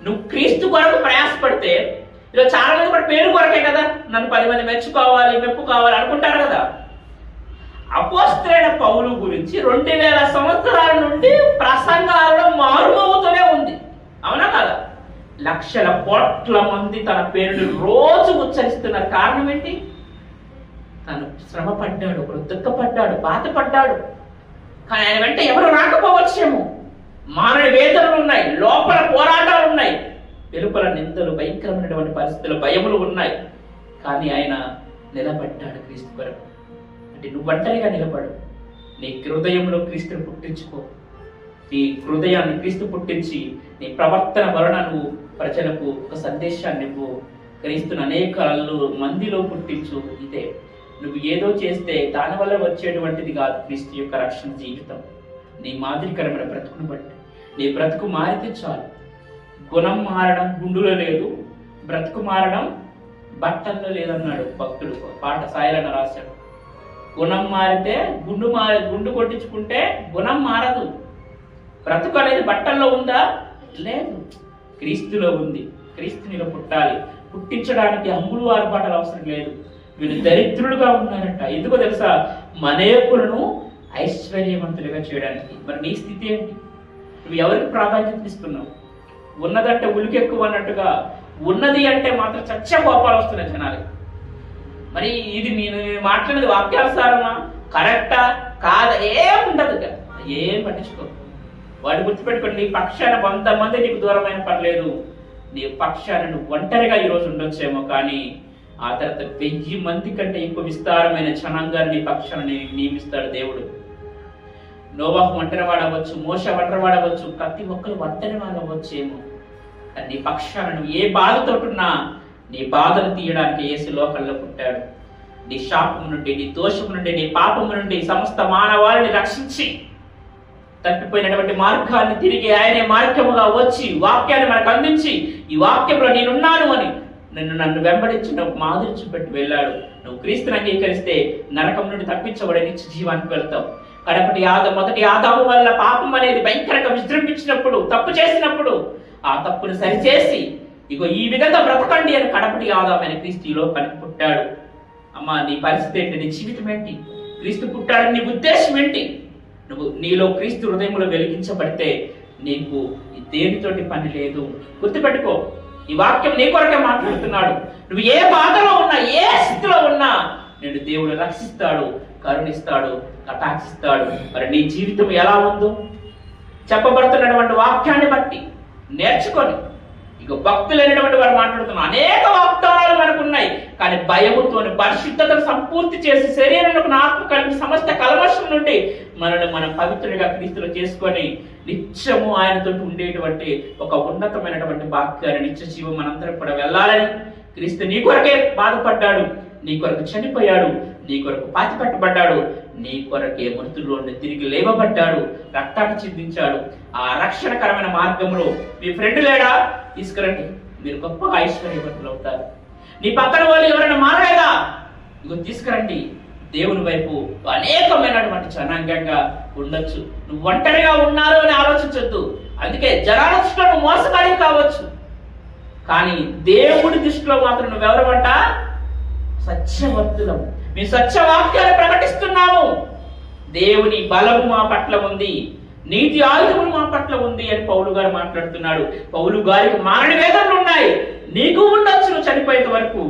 నువ్వు క్రీస్తు కొరకు ప్రయాసపడితే, ఇలా చాలా మంది కూడా పేరు కొరకే కదా, నన్ను 10 మంది మెచ్చుకోవాలి, మెప్పు కావాలి అనుకుంటారు కదా. అపోస్తలుడైన పౌలు గురించి 2000 సంవత్సరాల నుండి ప్రసంగాలలో మారుమోగుతూనే ఉంది. అవునా కదా? లక్షల కోట్ల మంది తన పేరుని రోజు ఉచ్చరిస్తున్న కారణం ఏంటి? తను శ్రమ పడ్డాడు, ఒకడు దుఃఖపడ్డాడు, బాధపడ్డాడు. కానీ ఆయన వెంట ఎవరు రాకపోవచ్చేమో. మానవ వేదనలు ఉన్నాయి, లోపల పోరాటాలు ఉన్నాయి, వెలుపల నిందలు, భయంకరమైనటువంటి పరిస్థితులు, భయములు ఉన్నాయి. కానీ ఆయన నిలబడ్డాడు క్రీస్తు కొరకు. అంటే నువ్వు ఒంటరిగా నిలబడు. నీ హృదయంలో క్రీస్తుని పుట్టించుకో. నీ హృదయాన్ని క్రీస్తు పుట్టించి నీ ప్రవర్తన వలన నువ్వు ప్రజలకు ఒక సందేశాన్ని ఇవ్వు. క్రీస్తుని అనేక మందిలో పుట్టించు. ఇదే నువ్వు ఏదో చేస్తే దానివల్ల వచ్చేటువంటిది కాదు క్రీస్తు యొక్క రక్షణ జీవితం. నీ మాదిరికరమైన బ్రతుకును బట్టి నీ బ్రతుకు మారితే చాలు. గుణం మారడం గుండులో లేదు, బ్రతుకు మారడం బట్టల్లో లేదన్నాడు భక్తుడు. పాట సాయిలన్న రాశాడు. గుణం మారితే గుండు కొట్టించుకుంటే గుణం మారదు. బ్రతుకు అనేది బట్టల్లో ఉందా? లేదు, క్రీస్తులో ఉంది. క్రీస్తునిలో పుట్టాలి. పుట్టించడానికి అంగులు ఆర్పాటాలు అవసరం లేదు. వీళ్ళు దరిద్రులుగా ఉన్నారంట. ఎందుకో తెలుసా? అనేకులను ఐశ్వర్యవంతులుగా చేయడానికి. మరి నీ స్థితి ఏంటి? నువ్వు ఎవరికి ప్రాధాన్యత ఇస్తున్నావు? ఉన్నదంటే ఉలికెక్కువ అన్నట్టుగా ఉన్నది అంటే మాత్రం చచ్చ కోపాలు వస్తున్నాయి జనాలకి. మరి ఇది నేను మాట్లాడేది వాక్యానుసారమా, కరెక్టా కాదా, ఏముండదు కదా, ఏం పట్టించుకో. వాడు గుర్తుపెట్టుకోండి, నీ పక్షాన 100 మంది నీకు దూరమైన పర్లేదు, నీ పక్షాన నువ్వు ఒంటరిగా ఈరోజు ఉండొచ్చేమో, కానీ ఆ తర్వాత 1000 మంది కంటే ఎక్కువ విస్తారమైన జనాంగాన్ని నీ పక్షాన నియమిస్తాడు దేవుడు. నోవాహు ఒంటరి వాడవచ్చు, మోషే ఒంటరి వాడవచ్చు, ప్రతి ఒక్కరు ఒంటరి వాడవచ్చేమో, కానీ నీ పక్షాన నువ్వు ఏ బాధతోటున్నా నీ బాధను తీయడానికి యేసు లోకంలో పుట్టాడు. నీ శాపము నుండి, నీ దోషము నుండి, నీ పాపము నుండి సమస్త మానవాళిని రక్షించి తప్పిపోయినటువంటి మార్గాన్ని తిరిగి ఆయనే మార్గముగా వచ్చి వాక్యాన్ని మనకు అందించి, ఈ వాక్యంలో నేనున్నాను అని నన్ను వెంబడించి నువ్వు మాదిరి చూపెట్టి వెళ్ళాడు. నువ్వు క్రీస్తుని అంగీకరిస్తే నరకం నుండి తప్పించబడే నిత్య జీవానికి వెళ్తావు. మొదటి ఆదాము వల్ల పాపం అనేది భయంకరంగా విజృంభించినప్పుడు, తప్పు చేసినప్పుడు ఆ తప్పును సరిచేసి ఇగో ఈ విధంగా బ్రతకండి అని కడపటి ఆదామైన క్రీస్తు ఈ లోకానికి పుట్టాడు. అమ్మా, నీ పరిస్థితి ఏంటి? నీ జీవితం ఏంటి? క్రీస్తు పుట్టాడని నీ ఉద్దేశం ఏంటి? నువ్వు నీలో క్రీస్తు హృదయంలో వెలిగించబడితే నీకు దేనితోటి పని లేదు. గుర్తుపెట్టుకో, ఈ వాక్యం నీ కొరకే మాట్లాడుతున్నాడు. నువ్వు ఏ బాధలో ఉన్నా, ఏ స్థితిలో ఉన్నా నేను దేవుడు రక్షిస్తాడు, కరుణిస్తాడు, కటాక్షిస్తాడు. మరి నీ జీవితం ఎలా ఉందో చెప్పబడుతున్నటువంటి వాక్యాన్ని బట్టి నేర్చుకొని, ఇక భక్తులైనటువంటి వారు మాట్లాడుతున్నారు. అనేక వాగ్దానాలు మనకు ఉన్నాయి, కానీ భయముతో పరిశుద్ధతను సంపూర్తి చేసి శరీరంలో ఆత్మ కలిపి సమస్త కల్మషం నుండి మనల్ని మనం పవిత్రుడిగా క్రీస్తులో చేసుకొని నిత్యము ఆయనతో ఉండేటువంటి ఒక ఉన్నతమైనటువంటి వాక్యాన్ని, నిత్య జీవం మనందరం కూడా వెళ్ళాలని క్రీస్తు నీ కొరకే బాధపడ్డాడు, నీ కొరకు చనిపోయాడు, నీ కొరకు పాతిపెట్టబడ్డాడు, నీ కొరకే మృతుల్లో తిరిగి లేవబడ్డాడు, రక్తాన్ని చిందించాడు. ఆ రక్షణకరమైన మార్గంలో మీ ఫ్రెండ్ లేడా? తీసుకురండి, మీరు గొప్పగా ఐశ్వర్యవంతులు అవుతారు. నీ పక్కన వాళ్ళు ఎవరైనా మారలేదా? ఇగో తీసుకురండి. దేవుని వైపు అనేకమైనటువంటి జనాంగంగా ఉండొచ్చు. నువ్వు ఒంటరిగా ఉన్నారు అని ఆలోచించొద్దు. అందుకే జనాల దృష్టిలో నువ్వు మోసగాడి కావచ్చు, కానీ దేవుడి దృష్టిలో మాత్రం నువ్వెవరమంట? సత్యవంతులము. మేము సత్యవాక్యాన్ని ప్రకటిస్తున్నాము. దేవుని బలము మా పట్ల ఉంది, నీతి ఆయుధములు మా పట్ల ఉంది అని పౌలు గారు మాట్లాడుతున్నాడు. పౌలు గారికి మారణ వేదనలు ఉన్నాయి, నీకు ఉండొచ్చు నువ్వు చనిపోయేంత వరకు,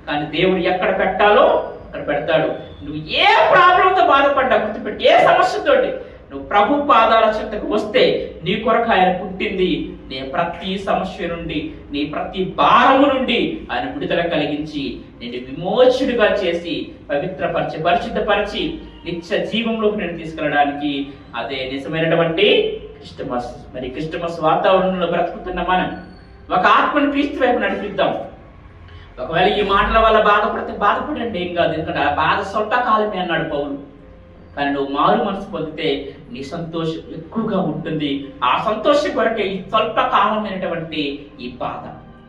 కానీ దేవుడు ఎక్కడ పెట్టాలో అక్కడ పెడతాడు. నువ్వు ఏ ప్రాబ్లంతో బాధపడ్డా గుర్తుపెట్టి, ఏ సమస్యతోటి నువ్వు ప్రభు పాదాల చెంతకు వస్తే నీ కొరకు ఆయన పుట్టింది. నీ ప్రతి సమస్య నుండి, నీ ప్రతి భారము నుండి ఆయన విడుదల కలిగించి నేను విమోచనుడిగా చేసి పవిత్రపరిచి పరిశుద్ధపరిచి నిత్య జీవంలోకి నేను తీసుకెళ్ళడానికి అదే నిజమైనటువంటి క్రిస్టమస్. మరి క్రిస్టమస్ వాతావరణంలో బ్రతుకుతున్న మనం ఒక ఆత్మను క్రీస్తు వైపు నడిపిద్దాం. ఒకవేళ ఈ మాటల వల్ల బాధపడితే బాధపడండి, ఏం కాదు. ఎందుకంటే ఆ బాధ స్వల్పకాలమే అన్నాడు పౌలు. కానీ నువ్వు మారు మనసు పొందితే నీ సంతోషం ఎక్కువగా ఉంటుంది. ఆ సంతోషం కొరకే ఈ స్వల్పకాలమైనటువంటి ఈ బాధ.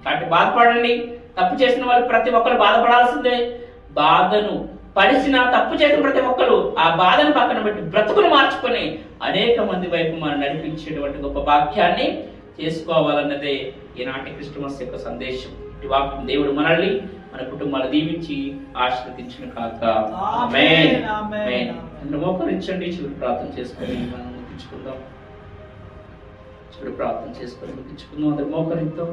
కాబట్టి బాధపడండి. తప్పు చేసిన వాళ్ళు ప్రతి ఒక్కరు బాధపడాల్సిందే. బాధను పడిసిన తప్పు చేసిన ప్రతి ఒక్కరు ఆ బాధను పక్కన పెట్టి బ్రతుకును మార్చుకొని అనేక మంది వైపు మనం నడిపించేటువంటి గొప్ప భాగ్యాన్ని చేసుకోవాలన్నదే ఈనాటి క్రిస్టమస్ యొక్క సందేశం. దేవుడు మనల్ని మన కుటుంబాలు దీవించి ఆశీర్వదించిన కాక. ఆమేన్. ఆమేన్. మోకరించండి. చివరి ప్రార్థన చేసుకొని మనం ముగించుకుందాం. చివరి ప్రార్థన చేసుకొని ముగించుకుందాం. అందరు మోకరితో